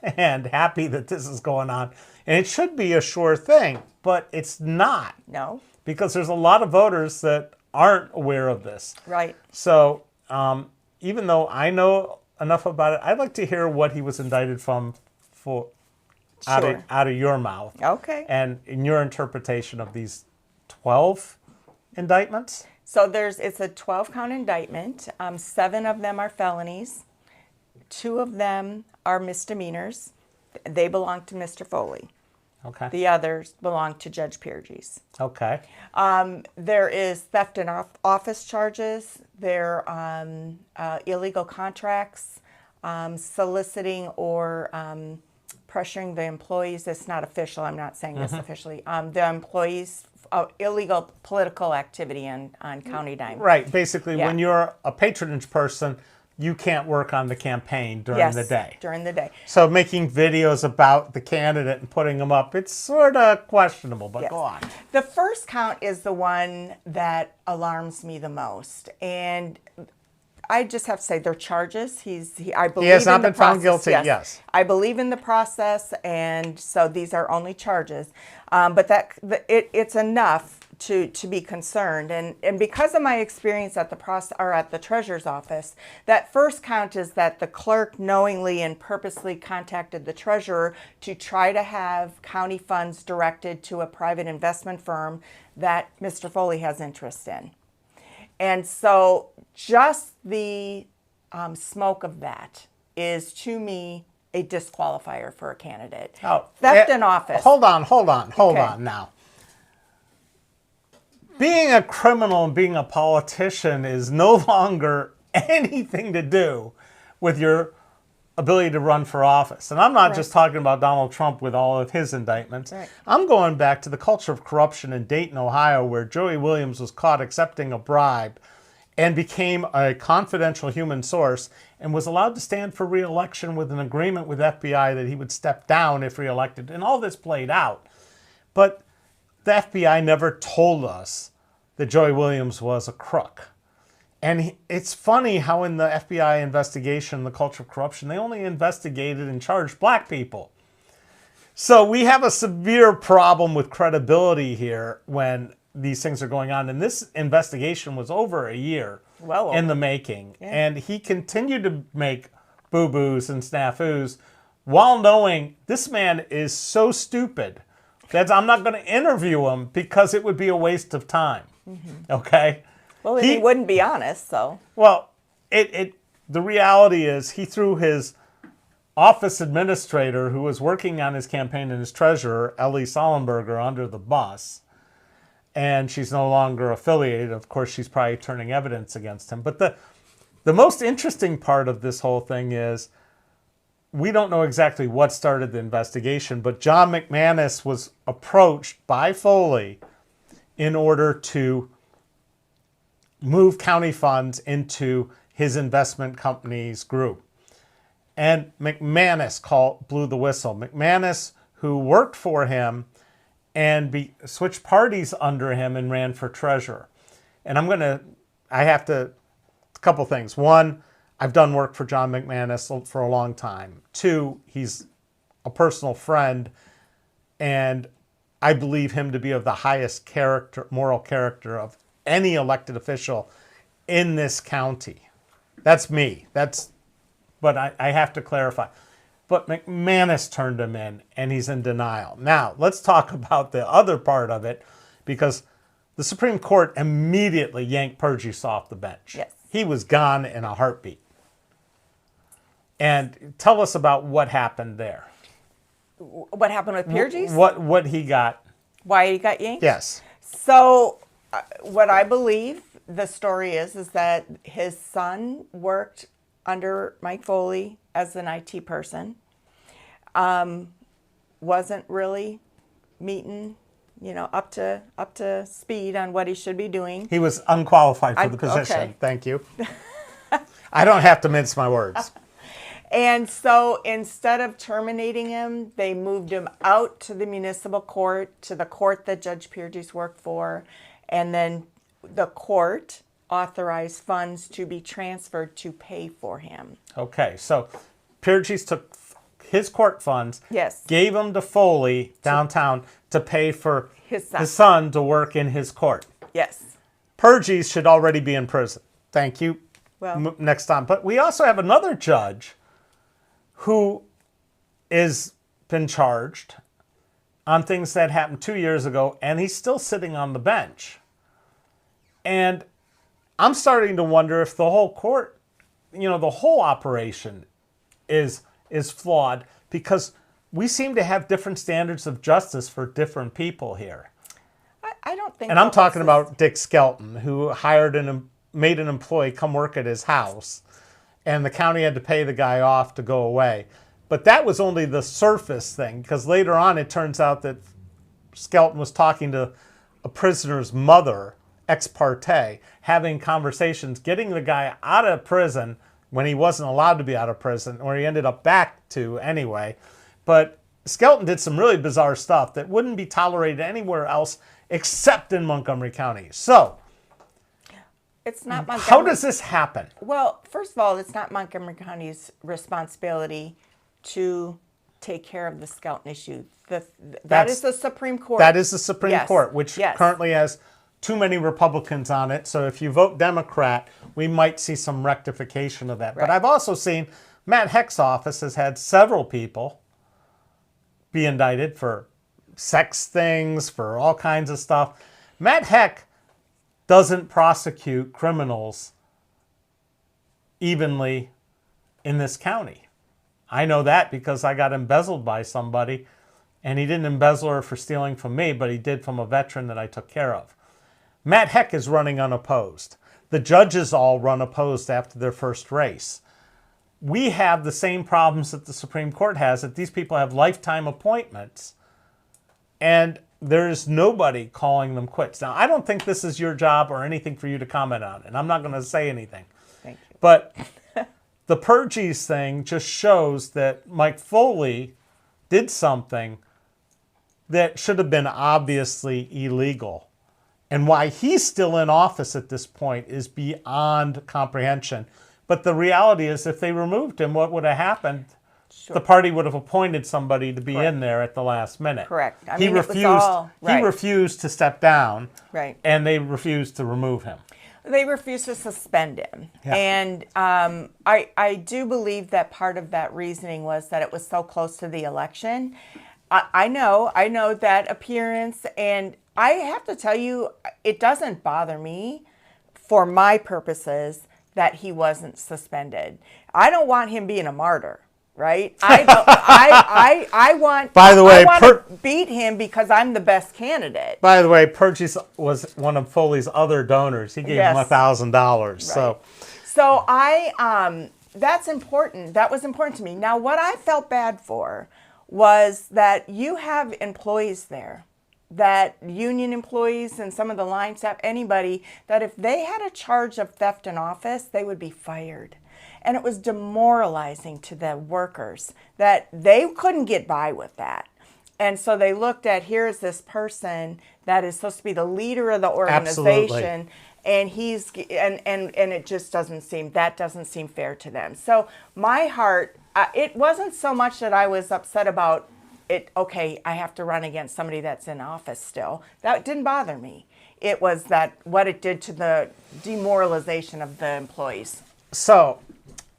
Speaker 1: and happy that this is going on. And it should be a sure thing, but it's not.
Speaker 2: No.
Speaker 1: Because there's a lot of voters that aren't aware of this.
Speaker 2: Right.
Speaker 1: So even though I know enough about it, I'd like to hear what he was indicted from out of your mouth.
Speaker 2: Okay.
Speaker 1: And in your interpretation of these 12 indictments?
Speaker 2: So it's a 12-count indictment. 7 of them are felonies. 2 of them are misdemeanors. They belong to Mr. Foley.
Speaker 1: Okay.
Speaker 2: The others belong to Judge Pierges.
Speaker 1: Okay.
Speaker 2: There is theft in office charges. There illegal contracts, soliciting or pressuring the employees. It's not official. I'm not saying this officially. The employees, illegal political activity on county dime.
Speaker 1: Right. Basically, when you're a patronage person, you can't work on the campaign during the day.
Speaker 2: During the day.
Speaker 1: So making videos about the candidate and putting them up, it's sort of questionable, but go on.
Speaker 2: The first count is the one that alarms me the most. And I just have to say, they're charges. I believe
Speaker 1: He has not
Speaker 2: in the
Speaker 1: been found
Speaker 2: process.
Speaker 1: guilty, yes.
Speaker 2: I believe in the process, and so these are only charges. But it's enough to be concerned. And because of my experience at the treasurer's office, that first count is that the clerk knowingly and purposely contacted the treasurer to try to have county funds directed to a private investment firm that Mr. Foley has interest in. And so just the smoke of that is, to me, a disqualifier for a candidate.
Speaker 1: Oh,
Speaker 2: theft in office.
Speaker 1: Hold on
Speaker 2: Okay.
Speaker 1: now. Being a criminal and being a politician is no longer anything to do with your ability to run for office. And I'm not just talking about Donald Trump with all of his indictments.
Speaker 2: Right.
Speaker 1: I'm going back to the culture of corruption in Dayton, Ohio, where Joey Williams was caught accepting a bribe and became a confidential human source and was allowed to stand for re-election with an agreement with FBI that he would step down if re-elected. And all this played out. But the FBI never told us that Joey Williams was a crook. And it's funny how in the FBI investigation, the culture of corruption, they only investigated and charged black people. So we have a severe problem with credibility here when these things are going on. And this investigation was over a year in the making. Yeah. And he continued to make boo-boos and snafus while knowing this man is so stupid that I'm not going to interview him because it would be a waste of time. Mm-hmm. Okay?
Speaker 2: Well, he wouldn't be honest, so.
Speaker 1: Well, the reality is he threw his office administrator who was working on his campaign and his treasurer, Ellie Sollenberger, under the bus. And she's no longer affiliated. Of course, she's probably turning evidence against him. But the most interesting part of this whole thing is we don't know exactly what started the investigation, but John McManus was approached by Foley in order to move county funds into his investment company's group. And McManus blew the whistle. McManus, who worked for him and switched parties under him and ran for treasurer. And a couple things. One, I've done work for John McManus for a long time. Two, he's a personal friend, and I believe him to be of the highest moral character of any elected official in this county. That's me. But I have to clarify. But McManus turned him in, and he's in denial. Now, let's talk about the other part of it, because the Supreme Court immediately yanked Purgis off the bench.
Speaker 2: Yes.
Speaker 1: He was gone in a heartbeat. And tell us about what happened there.
Speaker 2: What happened with Purgis?
Speaker 1: What he got.
Speaker 2: Why he got yanked?
Speaker 1: Yes.
Speaker 2: So what I believe the story is that his son worked under Mike Foley as an IT person. Wasn't really meeting, up to speed on what he should be doing.
Speaker 1: He was unqualified for the position.
Speaker 2: Okay.
Speaker 1: Thank you. I don't have to mince my words.
Speaker 2: And so instead of terminating him, they moved him out to the municipal court, to the court that Judge Purgis worked for, and then the court authorized funds to be transferred to pay for him.
Speaker 1: Okay, so Purgis took his court funds,
Speaker 2: yes,
Speaker 1: gave them to Foley downtown to pay for
Speaker 2: his
Speaker 1: son to work in his court.
Speaker 2: Yes.
Speaker 1: Purgis should already be in prison. Thank you.
Speaker 2: Well,
Speaker 1: next time. But we also have another judge who is been charged on things that happened 2 years ago, and he's still sitting on the bench. And I'm starting to wonder if the whole court, the whole operation is flawed, because we seem to have different standards of justice for different people here.
Speaker 2: I don't think.
Speaker 1: And I'm talking about Dick Skelton, who made an employee come work at his house, and the county had to pay the guy off to go away. But that was only the surface thing, because later on it turns out that Skelton was talking to a prisoner's mother, ex parte, having conversations, getting the guy out of prison when he wasn't allowed to be out of prison, or he ended up back to anyway. But Skelton did some really bizarre stuff that wouldn't be tolerated anywhere else except in Montgomery County. So,
Speaker 2: it's not Montgomery.
Speaker 1: How does this happen?
Speaker 2: Well, first of all, it's not Montgomery County's responsibility to take care of the Skelton issue. That
Speaker 1: That's-
Speaker 2: is the Supreme Court.
Speaker 1: That is the Supreme
Speaker 2: Yes.
Speaker 1: Court, which
Speaker 2: Yes.
Speaker 1: currently has too many Republicans on it. So if you vote Democrat, we might see some rectification of that. But
Speaker 2: Right.
Speaker 1: I've also seen Matt Heck's office has had several people be indicted for sex things, for all kinds of stuff. Matt Heck doesn't prosecute criminals evenly in this county. I know that because I got embezzled by somebody, and he didn't embezzle her for stealing from me, but he did from a veteran that I took care of. Matt Heck is running unopposed. The judges all run opposed after their first race. We have the same problems that the Supreme Court has, that these people have lifetime appointments, and there's nobody calling them quits. Now, I don't think this is your job or anything for you to comment on, and I'm not going to say anything.
Speaker 2: Thank you.
Speaker 1: But the Purges thing just shows that Mike Foley did something that should have been obviously illegal. And why he's still in office at this point is beyond comprehension. But the reality is, if they removed him, what would have happened?
Speaker 2: Sure.
Speaker 1: The party would have appointed somebody to be
Speaker 2: Correct.
Speaker 1: in there at the last minute.
Speaker 2: Correct. I
Speaker 1: He
Speaker 2: mean, it was
Speaker 1: refused.
Speaker 2: all- right.
Speaker 1: He refused to step down.
Speaker 2: Right.
Speaker 1: And they refused to remove him.
Speaker 2: They refused to suspend him.
Speaker 1: Yeah.
Speaker 2: And I do believe that part of that reasoning was that it was so close to the election. I know that appearance, and I have to tell you, it doesn't bother me for my purposes that he wasn't suspended. I don't want him being a martyr, right? I want.
Speaker 1: By the way,
Speaker 2: I want to beat him because I'm the best candidate.
Speaker 1: By the way, Purges was one of Foley's other donors. He gave
Speaker 2: Yes.
Speaker 1: him $1,000. So
Speaker 2: So that's important. That was important to me. Now, what I felt bad for was that you have employees there, that union employees and some of the line staff, anybody, that if they had a charge of theft in office, they would be fired. And it was demoralizing to the workers that they couldn't get by with that. And so they looked at, here's this person that is supposed to be the leader of the organization.
Speaker 1: Absolutely.
Speaker 2: And he's and it just doesn't seem fair to them. So my heart, it wasn't so much that I was upset about it. Okay, I have to run against somebody that's in office still. That didn't bother me. It was that what it did to the demoralization of the employees.
Speaker 1: So,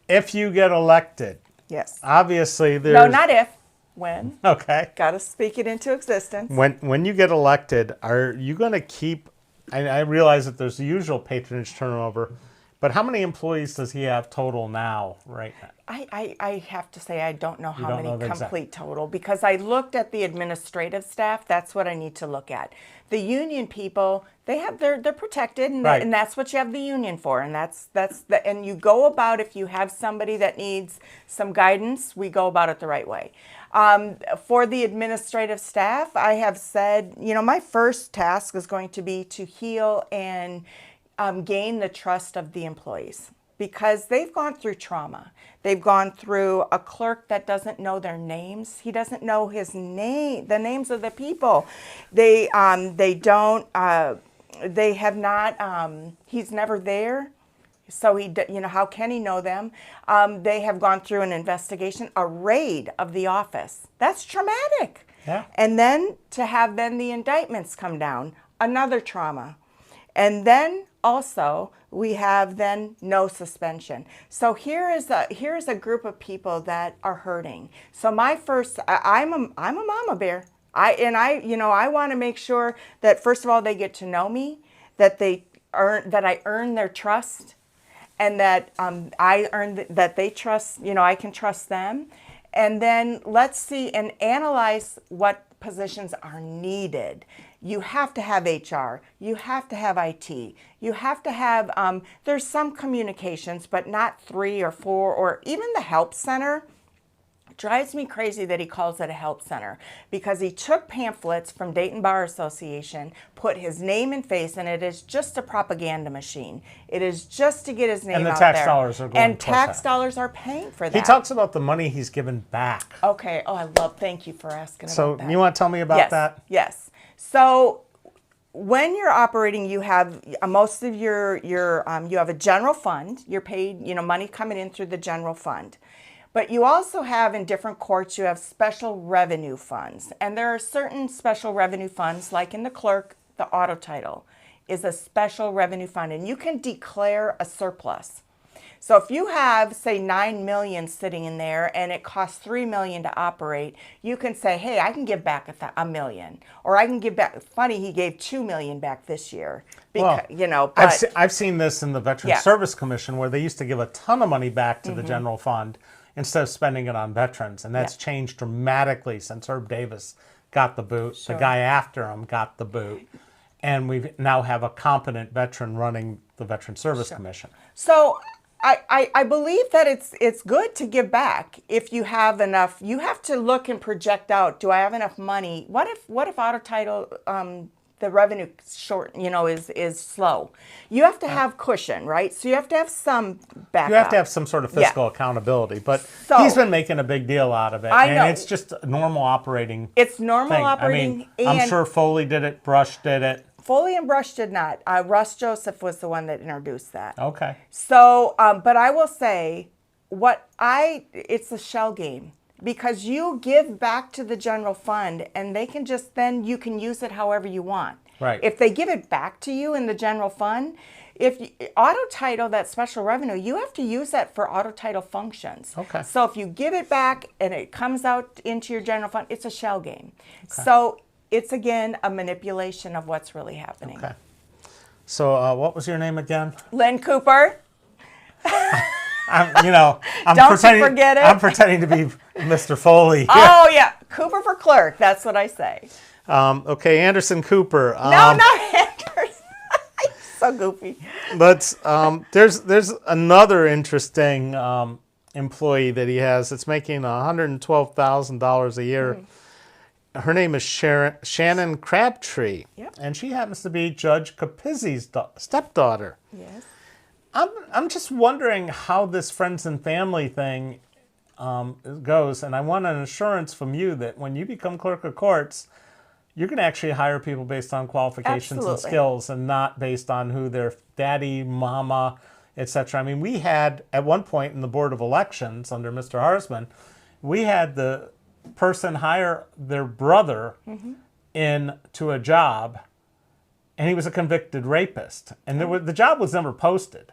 Speaker 1: if you get elected,
Speaker 2: Yes.
Speaker 1: obviously there's
Speaker 2: No, not if. When.
Speaker 1: okay.
Speaker 2: Got to speak it into existence.
Speaker 1: When you get elected, are you going to keep? I realize that there's the usual patronage turnover, but how many employees does he have total now? Right now?
Speaker 2: I have to say I don't know how
Speaker 1: don't
Speaker 2: many
Speaker 1: know the exact-
Speaker 2: complete total, because I looked at the administrative staff. That's what I need to look at. The union people, they're protected, and,
Speaker 1: Right.
Speaker 2: and that's what you have the union for. And and you go about, if you have somebody that needs some guidance, we go about it the right way. For the administrative staff, I have said, my first task is going to be to heal and gain the trust of the employees, because they've gone through trauma. They've gone through a clerk that doesn't know their names. He doesn't know his name, the names of the people. They have not, he's never there. So how can he know them? They have gone through an investigation, a raid of the office. That's traumatic.
Speaker 1: Yeah.
Speaker 2: And then to have the indictments come down, another trauma. And then also we have then no suspension. So here is a group of people that are hurting. So I'm a mama bear. I want to make sure that, first of all, they get to know me, that I earn their trust, and that that they trust, I can trust them. And then let's see and analyze what positions are needed. You have to have HR, you have to have IT, you have to have, there's some communications, but not 3 or 4, or even the help center. Drives me crazy that he calls it a help center, because he took pamphlets from Dayton Bar Association, put his name and face, and it is just a propaganda machine. It is just to get his name out there.
Speaker 1: And the tax dollars are going
Speaker 2: And
Speaker 1: towards
Speaker 2: tax
Speaker 1: that.
Speaker 2: dollars are paying for that.
Speaker 1: He talks about the money he's given back.
Speaker 2: Okay. Oh, thank you for asking
Speaker 1: So
Speaker 2: about that.
Speaker 1: you want to tell me about that?
Speaker 2: Yes. So when you're operating, you have most of you have a general fund. You're paid, money coming in through the general fund. But you also have in different courts, you have special revenue funds. And there are certain special revenue funds, like in the clerk, the auto title is a special revenue fund, and you can declare a surplus. So if you have, say, $9 million sitting in there and it costs $3 million to operate, you can say, hey, I can give back $1 million. Or I can give back, funny, he gave $2 million back this year. Because,
Speaker 1: well, I've seen this in the Veteran
Speaker 2: Yeah.
Speaker 1: Service Commission where they used to give a ton of money back to the general fund instead of spending it on veterans. And that's changed dramatically since Herb Davis got the boot.
Speaker 2: Sure.
Speaker 1: The guy after him got the boot. And we now have a competent veteran running the Veteran Service Commission.
Speaker 2: So I believe that it's good to give back if you have enough. You have to look and project out. Do I have enough money? What if auto title the revenue short is slow? You have to have cushion, right? So you have to have some backup.
Speaker 1: You have to have some sort of fiscal accountability. But
Speaker 2: So-
Speaker 1: he's been making a big deal out of it.
Speaker 2: I know.
Speaker 1: And it's just a normal operating
Speaker 2: It's normal
Speaker 1: thing.
Speaker 2: operating.
Speaker 1: I mean, I'm
Speaker 2: and
Speaker 1: sure Foley did it, Brush did it.
Speaker 2: Foley and Brush did not. Russ Joseph was the one that introduced that.
Speaker 1: Okay.
Speaker 2: So, but I will say, it's a shell game because you give back to the general fund and they can then you can use it however you want.
Speaker 1: Right.
Speaker 2: If they give it back to you in the general fund, auto title, that special revenue, you have to use that for auto title functions.
Speaker 1: Okay.
Speaker 2: So if you give it back and it comes out into your general fund, it's a shell game. Okay. So it's, again, a manipulation of what's really happening.
Speaker 1: Okay. So what was your name again?
Speaker 2: Lynn Cooper.
Speaker 1: I'm
Speaker 2: Don't
Speaker 1: pretending,
Speaker 2: forget it.
Speaker 1: I'm pretending to be Mr. Foley.
Speaker 2: Oh, yeah. Cooper for clerk. That's what I say.
Speaker 1: Okay, Anderson Cooper.
Speaker 2: No, not Anderson. So goofy.
Speaker 1: But there's another interesting employee that he has that's making $112,000 a year. Her name is Shannon Crabtree,
Speaker 2: Yep.
Speaker 1: and she happens to be Judge Capizzi's stepdaughter.
Speaker 2: Yes.
Speaker 1: I'm just wondering how this friends and family thing goes, and I want an assurance from you that when you become clerk of courts, you're going to actually hire people based on qualifications and
Speaker 2: Absolutely.
Speaker 1: skills and not based on who their daddy, mama, etc. I mean, we had, at one point in the Board of Elections under Mr. Harsman, we had the person hire their brother into a job, and he was a convicted rapist. And the job was never posted.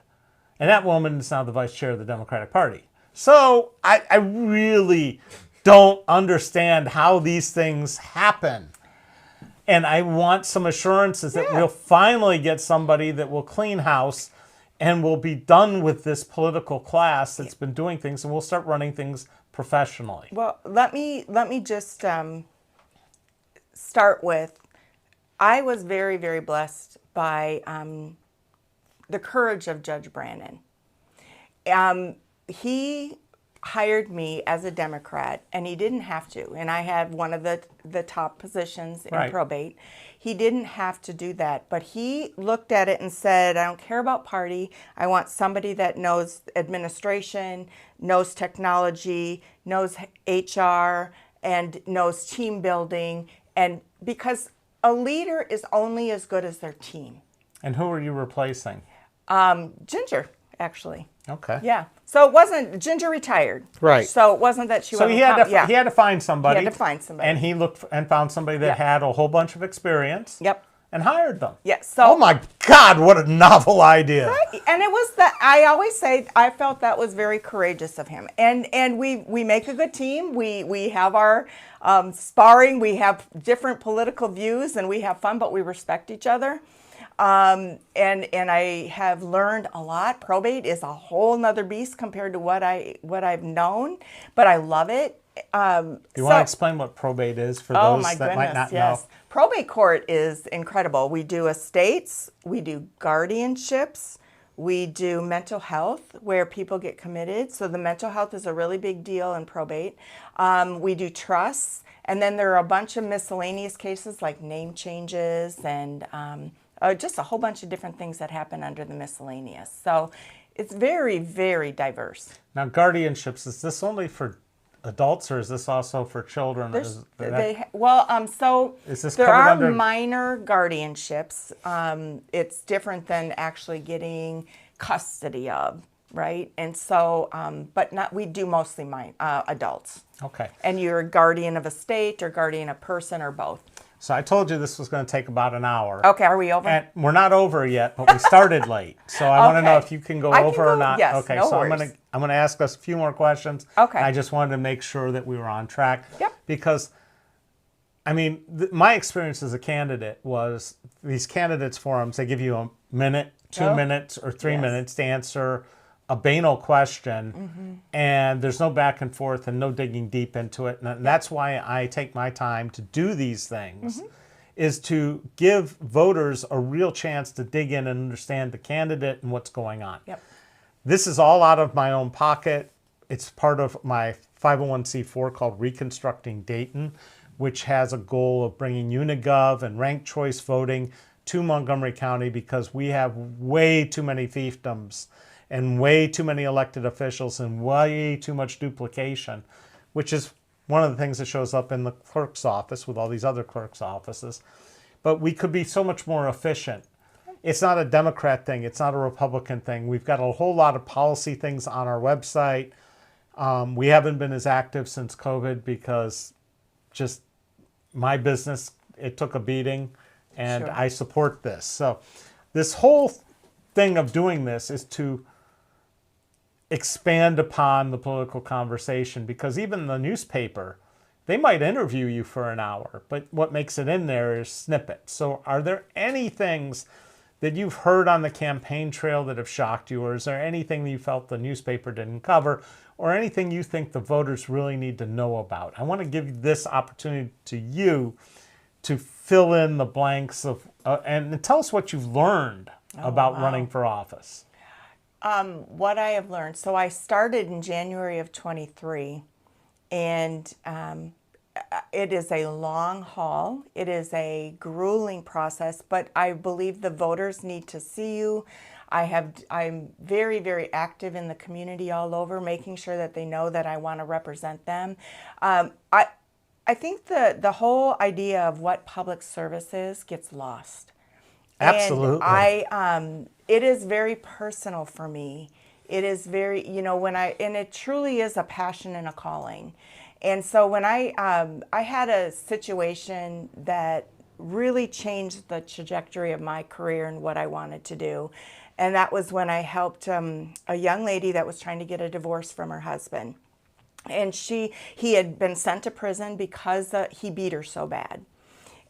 Speaker 1: And that woman is now the vice chair of the Democratic Party. So I really don't understand how these things happen. And I want some assurances that we'll finally get somebody that will clean house and will be done with this political class that's been doing things, and we'll start running things professionally.
Speaker 2: Well, let me just start with, I was very, very blessed by the courage of Judge Brannon. He hired me as a Democrat, and he didn't have to. And I had one of the top positions in
Speaker 1: Right.
Speaker 2: probate. He didn't have to do that, but he looked at it and said, I don't care about party. I want somebody that knows administration, knows technology, knows HR, and knows team building. And because a leader is only as good as their team.
Speaker 1: And who are you replacing?
Speaker 2: Ginger, actually.
Speaker 1: Okay.
Speaker 2: Yeah. So it wasn't, Ginger retired.
Speaker 1: Right.
Speaker 2: So it wasn't that she
Speaker 1: So
Speaker 2: wasn't.
Speaker 1: he had to find somebody.
Speaker 2: He had to find somebody.
Speaker 1: And he looked and found somebody that had a whole bunch of experience.
Speaker 2: Yep.
Speaker 1: And hired them.
Speaker 2: Yes. So,
Speaker 1: Oh my God, what a novel idea.
Speaker 2: and it was that, I always say, I felt that was very courageous of him. And we make a good team. We have our sparring. We have different political views and we have fun, but we respect each other. And I have learned a lot. Probate is a whole nother beast compared to what I've known, but I love it.
Speaker 1: Do you want to explain what probate is for
Speaker 2: Oh
Speaker 1: those
Speaker 2: my
Speaker 1: that
Speaker 2: goodness,
Speaker 1: might not
Speaker 2: yes.
Speaker 1: know?
Speaker 2: Probate court is incredible. We do estates, we do guardianships, we do mental health where people get committed. So the mental health is a really big deal in probate. We do trusts, and then there are a bunch of miscellaneous cases like name changes and just a whole bunch of different things that happen under the miscellaneous. So it's very, very diverse.
Speaker 1: Now, guardianships, is this only for adults or is this also for children?
Speaker 2: So
Speaker 1: Is this
Speaker 2: there
Speaker 1: covered
Speaker 2: are
Speaker 1: under-
Speaker 2: minor guardianships. It's different than actually getting custody of. right? And so, but not, we do mostly adults.
Speaker 1: Okay.
Speaker 2: And you're a guardian of a state or guardian of person or both.
Speaker 1: So I told you this was going to take about an hour.
Speaker 2: Okay, are we over?
Speaker 1: And we're not over yet, but we started late. So I want to know if you can go over or not.
Speaker 2: Yes,
Speaker 1: okay,
Speaker 2: no
Speaker 1: so
Speaker 2: worries.
Speaker 1: I'm going to ask us a few more questions.
Speaker 2: Okay.
Speaker 1: I just wanted to make sure that we were on track.
Speaker 2: Yep.
Speaker 1: Because, I mean, my experience as a candidate was these candidates forums, they give you a minute, 2 minutes, or 3 minutes to answer a banal question, and there's no back and forth and no digging deep into it. And that's why I take my time to do these things, is to give voters a real chance to dig in and understand the candidate and what's going on.
Speaker 2: Yep.
Speaker 1: This is all out of my own pocket. It's part of my 501c4 called Reconstructing Dayton, which has a goal of bringing Unigov and ranked choice voting to Montgomery County because we have way too many fiefdoms and way too many elected officials and way too much duplication, which is one of the things that shows up in the clerk's office with all these other clerk's offices. But we could be so much more efficient. It's not a Democrat thing. It's not a Republican thing. We've got a whole lot of policy things on our website. We haven't been as active since COVID because just my business, it took a beating, and
Speaker 2: Sure.
Speaker 1: I support this. So this whole thing of doing this is to expand upon the political conversation, because even the newspaper, they might interview you for an hour, but what makes it in there is snippets. So are there any things that you've heard on the campaign trail that have shocked you, or is there anything that you felt the newspaper didn't cover, or anything you think the voters really need to know about? I want to give this opportunity to you to fill in the blanks of and tell us what you've learned about running for office.
Speaker 2: What I have learned. So I started in January of 23, and it is a long haul. It is a grueling process, but I believe the voters need to see you. I'm very, very active in the community all over, making sure that they know that I want to represent them. I think the whole idea of what public service is gets lost.
Speaker 1: Absolutely.
Speaker 2: And it is very personal for me. It is very, and it truly is a passion and a calling. And so when I had a situation that really changed the trajectory of my career and what I wanted to do. And that was when I helped a young lady that was trying to get a divorce from her husband. And he had been sent to prison because he beat her so bad.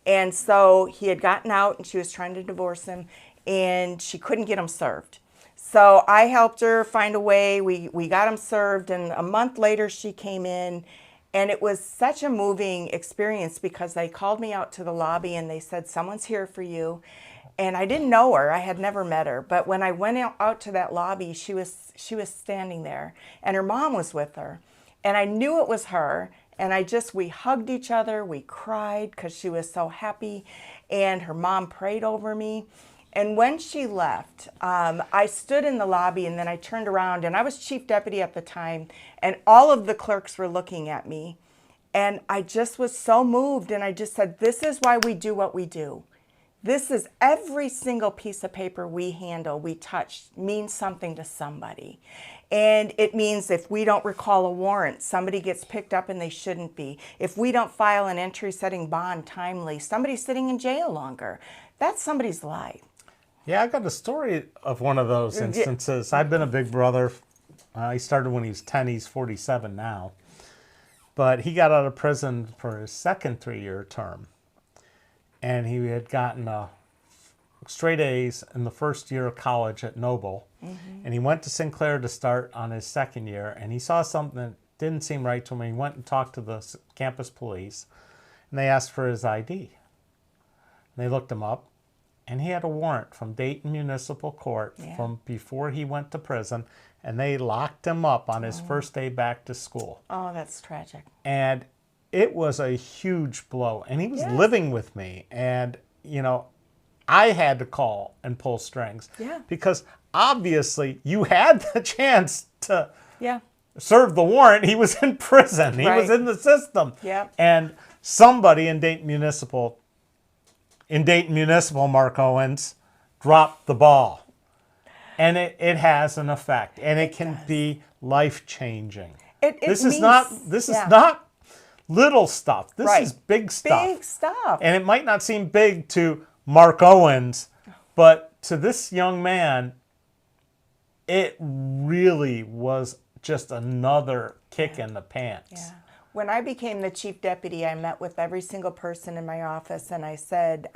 Speaker 2: And so he had gotten out and she was trying to divorce him, and she couldn't get him served. So I helped her find a way. We got him served, and a month later she came in, and it was such a moving experience because they called me out to the lobby and they said, "Someone's here for you." And I didn't know her. I had never met her. But when I went out to that lobby, she was standing there, and her mom was with her. And I knew it was her. And we hugged each other, we cried because she was so happy, and her mom prayed over me. And when she left, I stood in the lobby, and then I turned around, and I was chief deputy at the time, and all of the clerks were looking at me. And I just was so moved, and I just said, this is why we do what we do. This is every single piece of paper we handle, we touch, means something to somebody. And it means if we don't recall a warrant, somebody gets picked up and they shouldn't be. If we don't file an entry setting bond timely, somebody's sitting in jail longer. That's somebody's life.
Speaker 1: Yeah, I got a story of one of those instances. I've been a big brother. He started when he was 10. He's 47 now. But he got out of prison for his second 3-year term. And he had gotten straight A's in the first year of college at Noble. Mm-hmm. And he went to Sinclair to start on his second year. And he saw something that didn't seem right to him. He went and talked to the campus police. And they asked for his ID. And they looked him up. And he had a warrant from Dayton Municipal Court from before he went to prison. And they locked him up on his first day back to school.
Speaker 2: Oh, that's tragic.
Speaker 1: And it was a huge blow. And he was living with me. And, I had to call and pull strings. Yeah. Because obviously you had the chance to serve the warrant. He was in prison. He was in the system.
Speaker 2: Yeah.
Speaker 1: And somebody in Dayton Municipal, Mark Owens, dropped the ball. And it has an effect, and it can be life-changing. This is
Speaker 2: yeah.
Speaker 1: not little stuff. This
Speaker 2: Right.
Speaker 1: is big stuff.
Speaker 2: Big stuff.
Speaker 1: And it might not seem big to Mark Owens, but to this young man, it really was just another kick in the pants.
Speaker 2: Yeah. When I became the chief deputy, I met with every single person in my office, and I said,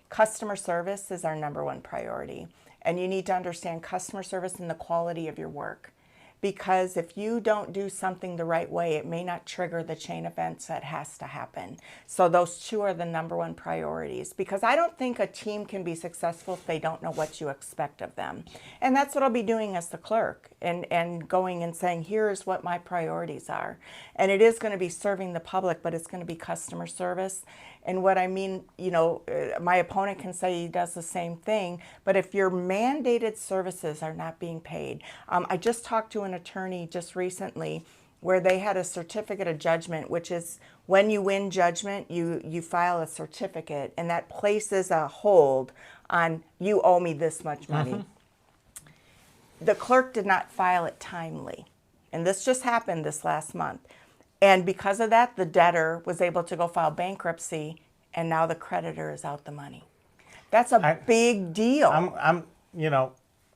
Speaker 2: customer service is our #1 priority. And you need to understand customer service and the quality of your work. Because if you don't do something the right way, it may not trigger the chain events that has to happen. So those two are the #1 priorities. Because I don't think a team can be successful if they don't know what you expect of them. And that's what I'll be doing as the clerk, and going and saying, here's what my priorities are. And it is going to be serving the public, but it's going to be customer service. And what I mean, you know, my opponent can say he does the same thing, but if your mandated services are not being paid, I just talked to an attorney just recently where they had a certificate of judgment, which is when you win judgment, you file a certificate, and that places a hold on you owe me this much money. Mm-hmm. The clerk did not file it timely, and this just happened this last month. And because of that, the debtor was able to go file bankruptcy, and now the creditor is out the money. That's a big deal.
Speaker 1: I'm, you know,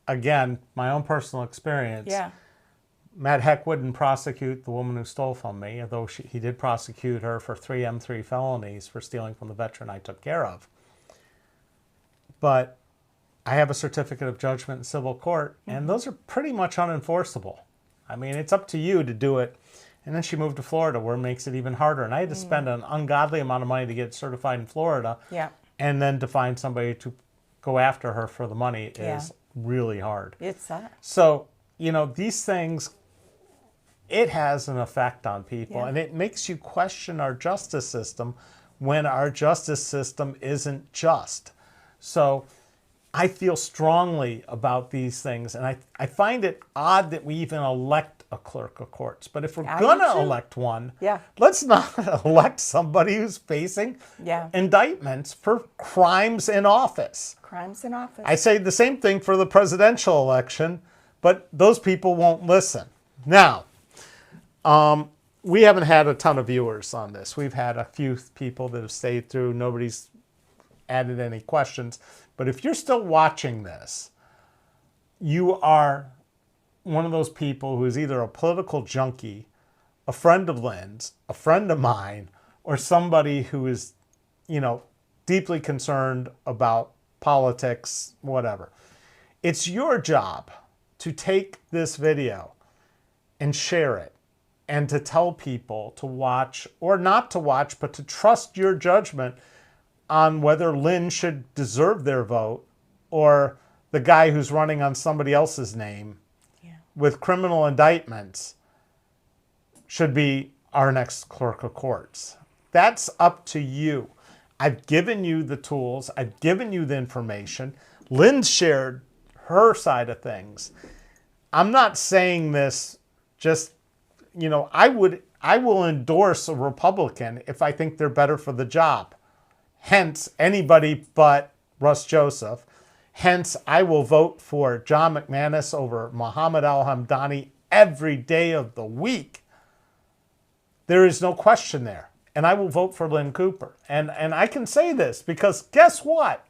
Speaker 1: again, my own personal experience.
Speaker 2: Yeah.
Speaker 1: Matt Heck wouldn't prosecute the woman who stole from me, although he did prosecute her for 3 M3 felonies for stealing from the veteran I took care of. But I have a certificate of judgment in civil court, and those are pretty much unenforceable. I mean, it's up to you to do it. And then she moved to Florida, where it makes it even harder. And I had to spend an ungodly amount of money to get certified in Florida.
Speaker 2: Yeah.
Speaker 1: And then to find somebody to go after her for the money is really hard.
Speaker 2: It sucks.
Speaker 1: So, you know, these things, it has an effect on people.
Speaker 2: Yeah.
Speaker 1: And it makes you question our justice system when our justice system isn't just. So I feel strongly about these things. And I find it odd that we even elect a clerk of courts. But if we're going to elect one, let's not elect somebody who's facing indictments for crimes in office.
Speaker 2: Crimes in office.
Speaker 1: I say the same thing for the presidential election, but those people won't listen. Now, we haven't had a ton of viewers on this. We've had a few people that have stayed through. Nobody's added any questions. But if you're still watching this, you are one of those people who is either a political junkie, a friend of Lynn's, a friend of mine, or somebody who is, you know, deeply concerned about politics, whatever. It's your job to take this video and share it, and to tell people to watch or not to watch, but to trust your judgment on whether Lynn should deserve their vote, or the guy who's running on somebody else's name with criminal indictments should be our next clerk of courts. That's up to you. I've given you the tools. I've given you the information. Lynn shared her side of things. I'm not saying this just, you know, I will endorse a Republican if I think they're better for the job. Hence, anybody but Russ Joseph. Hence, I will vote for John McManus over Mohammed Al-Hamdani every day of the week. There is no question there. And I will vote for Lynn Cooper. And I can say this because guess what?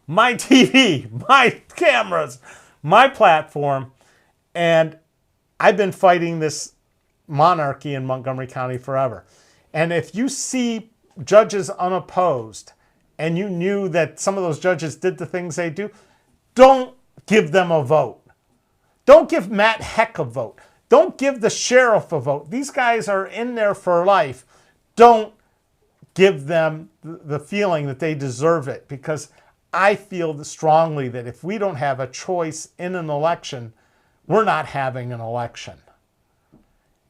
Speaker 1: My TV, my cameras, my platform, and I've been fighting this monarchy in Montgomery County forever. And if you see judges unopposed, and you knew that some of those judges did the things they do, don't give them a vote. Don't give Matt Heck a vote. Don't give the sheriff a vote. These guys are in there for life. Don't give them the feeling that they deserve it, because I feel strongly that if we don't have a choice in an election, we're not having an election.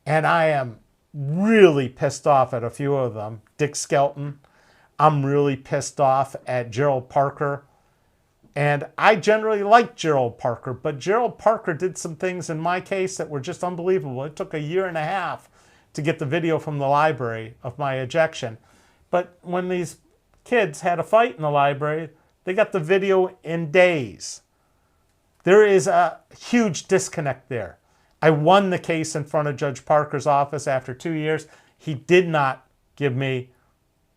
Speaker 1: And I am really pissed off at a few of them. Dick Skelton. I'm really pissed off at Gerald Parker. And I generally like Gerald Parker, but Gerald Parker did some things in my case that were just unbelievable. It took 1.5 years to get the video from the library of my ejection. But when these kids had a fight in the library, they got the video in days. There is a huge disconnect there. I won the case in front of Judge Parker's office after 2 years. He did not give me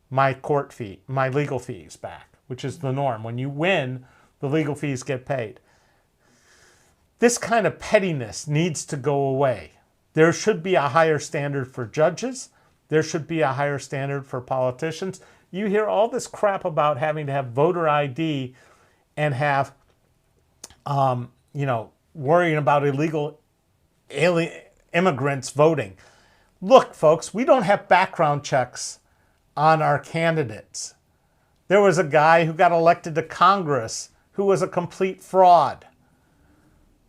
Speaker 1: my court fee, my legal fees back, which is the norm. When you win, the legal fees get paid. This kind of pettiness needs to go away. There should be a higher standard for judges. There should be a higher standard for politicians. You hear all this crap about having to have voter ID and have, worrying about illegal immigrants voting. Look, folks, we don't have background checks on our candidates. There was a guy who got elected to Congress who was a complete fraud.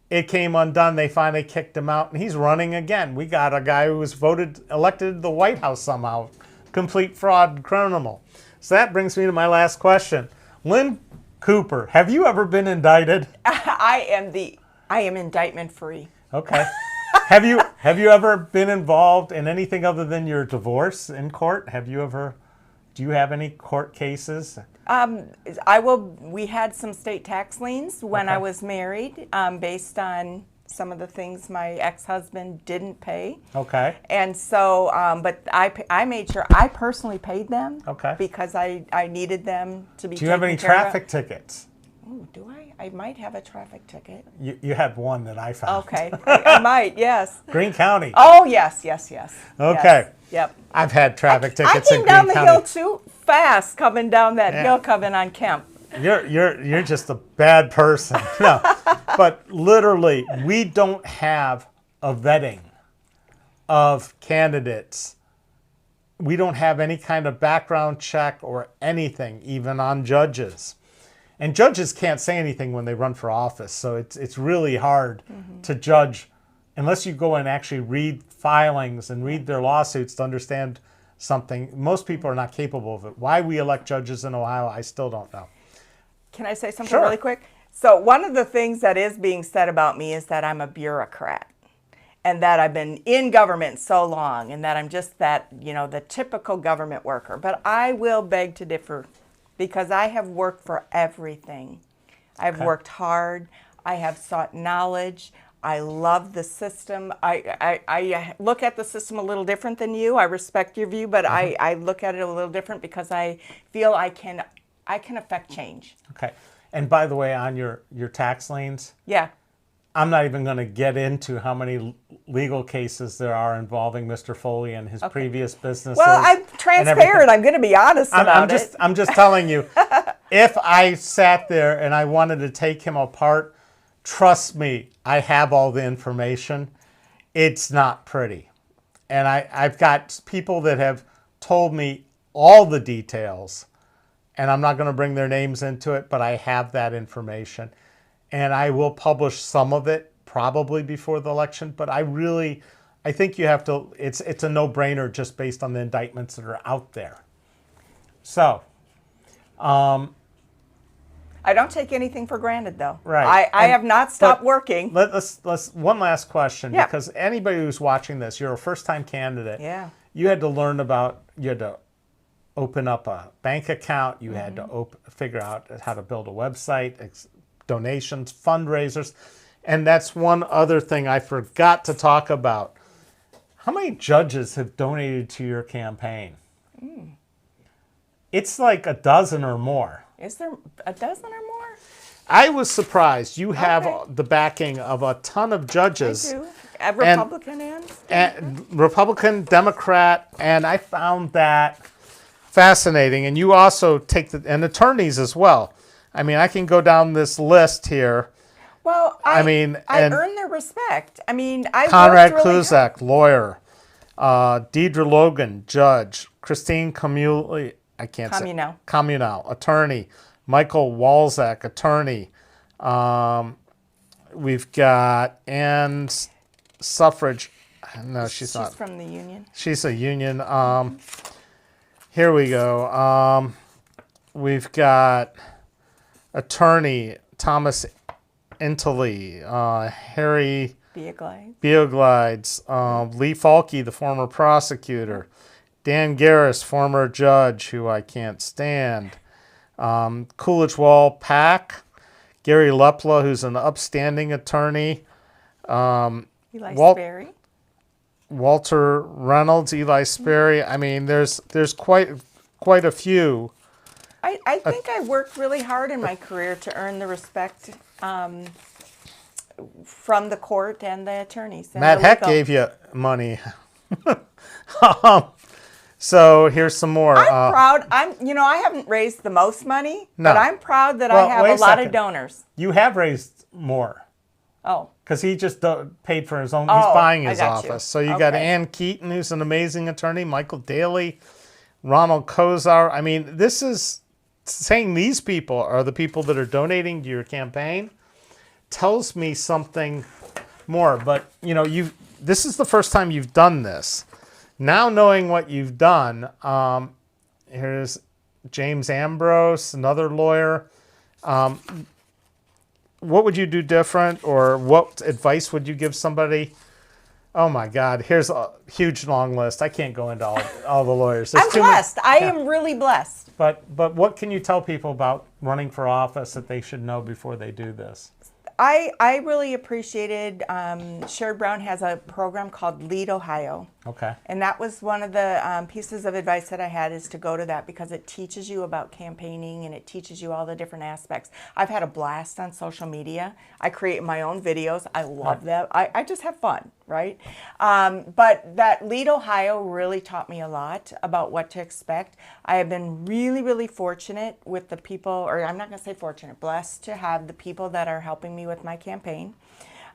Speaker 1: It came undone. They finally kicked him out, and he's running again. We got a guy who was elected to the White House somehow. Complete fraud criminal. So that brings me to my last question. Lynn Cooper, have you ever been indicted?
Speaker 2: I am indictment free.
Speaker 1: Okay. Have you ever been involved in anything other than your divorce in court? Do you have any court cases?
Speaker 2: We had some state tax liens when I was married, based on some of the things my ex-husband didn't pay.
Speaker 1: Okay.
Speaker 2: And so, but I made sure I personally paid them.
Speaker 1: Okay.
Speaker 2: Because I needed them to be.
Speaker 1: Do you have any traffic tickets?
Speaker 2: Oh, do I? I might have a traffic ticket.
Speaker 1: You had one that I found.
Speaker 2: Okay. I might, yes.
Speaker 1: Greene County.
Speaker 2: Oh, yes.
Speaker 1: Okay.
Speaker 2: Yes, yep.
Speaker 1: I've had traffic tickets
Speaker 2: I
Speaker 1: in
Speaker 2: came down
Speaker 1: Greene
Speaker 2: the
Speaker 1: County.
Speaker 2: hill too fast, coming down that hill, coming on Kemp.
Speaker 1: You're just a bad person. No, but literally, we don't have a vetting of candidates. We don't have any kind of background check or anything, even on judges. And judges can't say anything when they run for office, so it's really hard to judge unless you go and actually read filings and read their lawsuits to understand something. Most people are not capable of it. Why we elect judges in Ohio, I still don't know.
Speaker 2: Can I say something
Speaker 1: Sure.
Speaker 2: really quick? So one of the things that is being said about me is that I'm a bureaucrat and that I've been in government so long and that I'm just that, the typical government worker. But I will beg to differ because I have worked for everything. I've worked hard. I have sought knowledge. I love the system. I look at the system a little different than you. I respect your view, but I look at it a little different because I feel I can affect change.
Speaker 1: Okay. And by the way, on your tax liens,
Speaker 2: Yeah.
Speaker 1: I'm not even going to get into how many legal cases there are involving Mr. Foley and his previous businesses.
Speaker 2: Well, I'm transparent. I'm going to be honest about it.
Speaker 1: I'm just telling you, if I sat there and I wanted to take him apart, trust me, I have all the information. It's not pretty. And I've got people that have told me all the details, and I'm not going to bring their names into it, but I have that information. And I will publish some of it probably before the election, but I think you have to, it's a no-brainer just based on the indictments that are out there. So,
Speaker 2: I don't take anything for granted, though.
Speaker 1: Right.
Speaker 2: I have not stopped working.
Speaker 1: Let's one last question,
Speaker 2: Yeah.
Speaker 1: because anybody who's watching this, you're a first-time candidate.
Speaker 2: Yeah.
Speaker 1: You had to you had to open up a bank account. You had to figure out how to build a website, donations, fundraisers. And that's one other thing I forgot to talk about. How many judges have donated to your campaign? It's like a dozen or more.
Speaker 2: Is there a dozen or more?
Speaker 1: I was surprised. You have the backing of a ton of judges.
Speaker 2: I do. A Republican
Speaker 1: and Republican, Democrat, and I found that fascinating. And you also take and attorneys as well. I mean, I can go down this list here.
Speaker 2: Well, I earn their respect. I mean, I
Speaker 1: Conrad
Speaker 2: worked really
Speaker 1: Kluzak, lawyer. Deidre Logan, judge. Christine Communal, attorney. Michael Walzak, attorney. We've got Ann Suffrage. No, she's not.
Speaker 2: She's from the union.
Speaker 1: She's a union. Here we go. We've got attorney Thomas Intley, Harry Beoglides, Lee Falke, the former prosecutor, Dan Garris, former judge, who I can't stand, Coolidge Wall Pack, Gary Lepla, who's an upstanding attorney.
Speaker 2: Eli Sperry.
Speaker 1: Walter Reynolds, Eli Sperry. I mean, there's quite a few.
Speaker 2: I think I worked really hard in my career to earn the respect from the court and the attorneys. And
Speaker 1: Matt Heck gave you money. So here's some more.
Speaker 2: I'm proud. I haven't raised the most money,
Speaker 1: No.
Speaker 2: but I'm proud that I have
Speaker 1: wait
Speaker 2: a lot
Speaker 1: second.
Speaker 2: of donors.
Speaker 1: You have raised more.
Speaker 2: Oh.
Speaker 1: Because he just paid for his own. He's buying his
Speaker 2: I got you.
Speaker 1: office. So you got Ann Keaton, who's an amazing attorney, Michael Daly, Ronald Kozar. I mean, this is saying these people are the people that are donating to your campaign tells me something more. But, this is the first time you've done this. Now knowing what you've done, here's James Ambrose, another lawyer. What would you do different, or what advice would you give somebody? Oh my God, here's a huge long list. I can't go into all the lawyers.
Speaker 2: I'm blessed. I am really blessed.
Speaker 1: But what can you tell people about running for office that they should know before they do this?
Speaker 2: I really appreciated, Sherrod Brown has a program called Lead Ohio.
Speaker 1: Okay.
Speaker 2: And that was one of the pieces of advice that I had, is to go to that, because it teaches you about campaigning and it teaches you all the different aspects. I've had a blast on social media. I create my own videos. I love that. I just have fun, right? But that Lead Ohio really taught me a lot about what to expect. I have been really, really fortunate with the people, or I'm not going to say fortunate, blessed to have the people that are helping me with my campaign.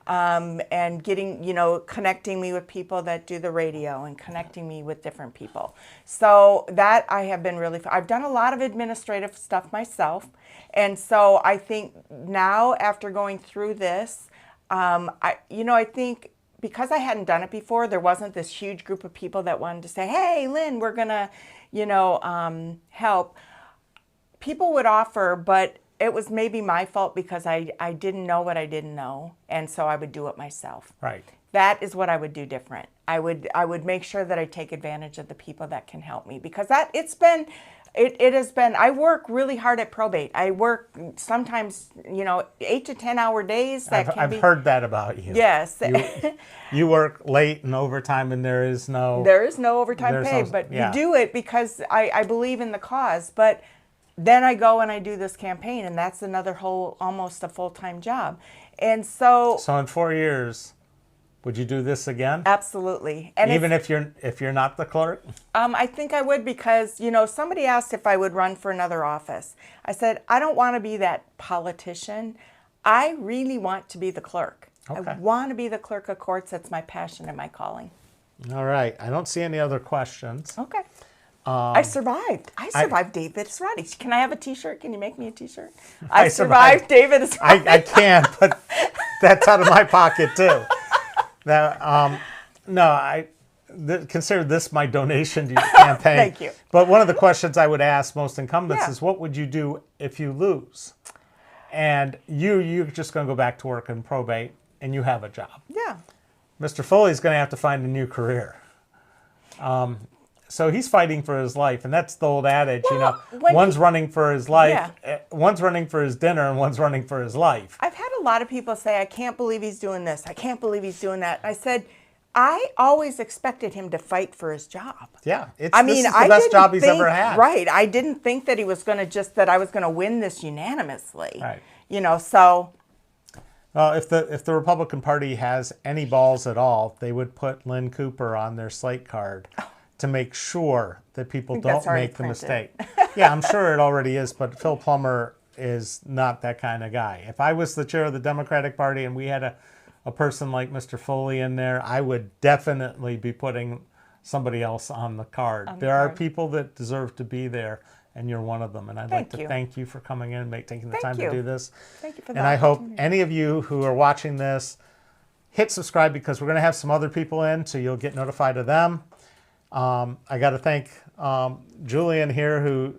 Speaker 2: And getting, connecting me with people that do the radio and connecting me with different people. So that I have been I've done a lot of administrative stuff myself. And so I think now, after going through this, I think because I hadn't done it before, there wasn't this huge group of people that wanted to say, hey, Lynn, we're going to, help. People would offer, but it was maybe my fault because I didn't know what I didn't know, and so I would do it myself.
Speaker 1: Right.
Speaker 2: That is what I would do different. I would make sure that I take advantage of the people that can help me, because it has been, I work really hard at probate. I work sometimes, 8 to 10 hour days.
Speaker 1: I've heard that about you.
Speaker 2: Yes.
Speaker 1: You work late and overtime, and there is no
Speaker 2: overtime pay, but you do it because I believe in the cause. But then I go and I do this campaign, and that's another almost a full-time job. And so
Speaker 1: in 4 years, would you do this again?
Speaker 2: Absolutely. And
Speaker 1: even if you're not the clerk?
Speaker 2: I think I would, because, somebody asked if I would run for another office. I said, I don't want to be that politician. I really want to be the clerk. Okay. I want to be the clerk of courts. That's my passion and my calling.
Speaker 1: All right. I don't see any other questions.
Speaker 2: Okay. I survived. I survived David Esrati. Can I have a T-shirt? Can you make me a T-shirt? I survived David Esrati.
Speaker 1: I can't, but that's out of my pocket too. Now, consider this my donation to your campaign.
Speaker 2: Thank you.
Speaker 1: But one of the questions I would ask most incumbents is, what would you do if you lose? And you're just going to go back to work in probate, and you have a job.
Speaker 2: Yeah.
Speaker 1: Mr. Foley's going to have to find a new career. So he's fighting for his life, and that's the old adage, one's running for his life, one's running for his dinner, and one's running for his life.
Speaker 2: I've had a lot of people say, I can't believe he's doing this. I can't believe he's doing that. I said, I always expected him to fight for his job.
Speaker 1: Yeah, this is the best job he's ever had.
Speaker 2: Right. I didn't think that he was going to that I was going to win this unanimously.
Speaker 1: Right.
Speaker 2: So.
Speaker 1: Well, if the Republican Party has any balls at all, they would put Lynn Cooper on their slate card to make sure that people don't make the mistake. Yeah, I'm sure it already is, but Phil Plummer is not that kind of guy. If I was the chair of the Democratic Party and we had a person like Mr. Foley in there, I would definitely be putting somebody else on the card. There are people that deserve to be there, and you're one of them. And I'd like to thank you for coming in and taking the time to do this.
Speaker 2: Thank you for that.
Speaker 1: And I hope any of you who are watching this hit subscribe, because we're going to have some other people in, so you'll get notified of them. I got to thank Julian here, who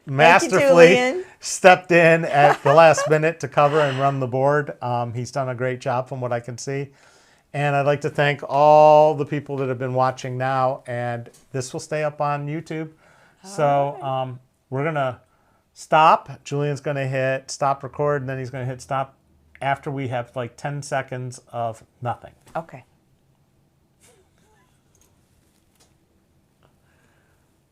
Speaker 1: masterfully stepped in at the last minute to cover and run the board. He's done a great job from what I can see. And I'd like to thank all the people that have been watching now. And this will stay up on YouTube. So we're going to stop. Julian's going to hit stop record, and then he's going to hit stop after we have like 10 seconds of nothing.
Speaker 2: Okay.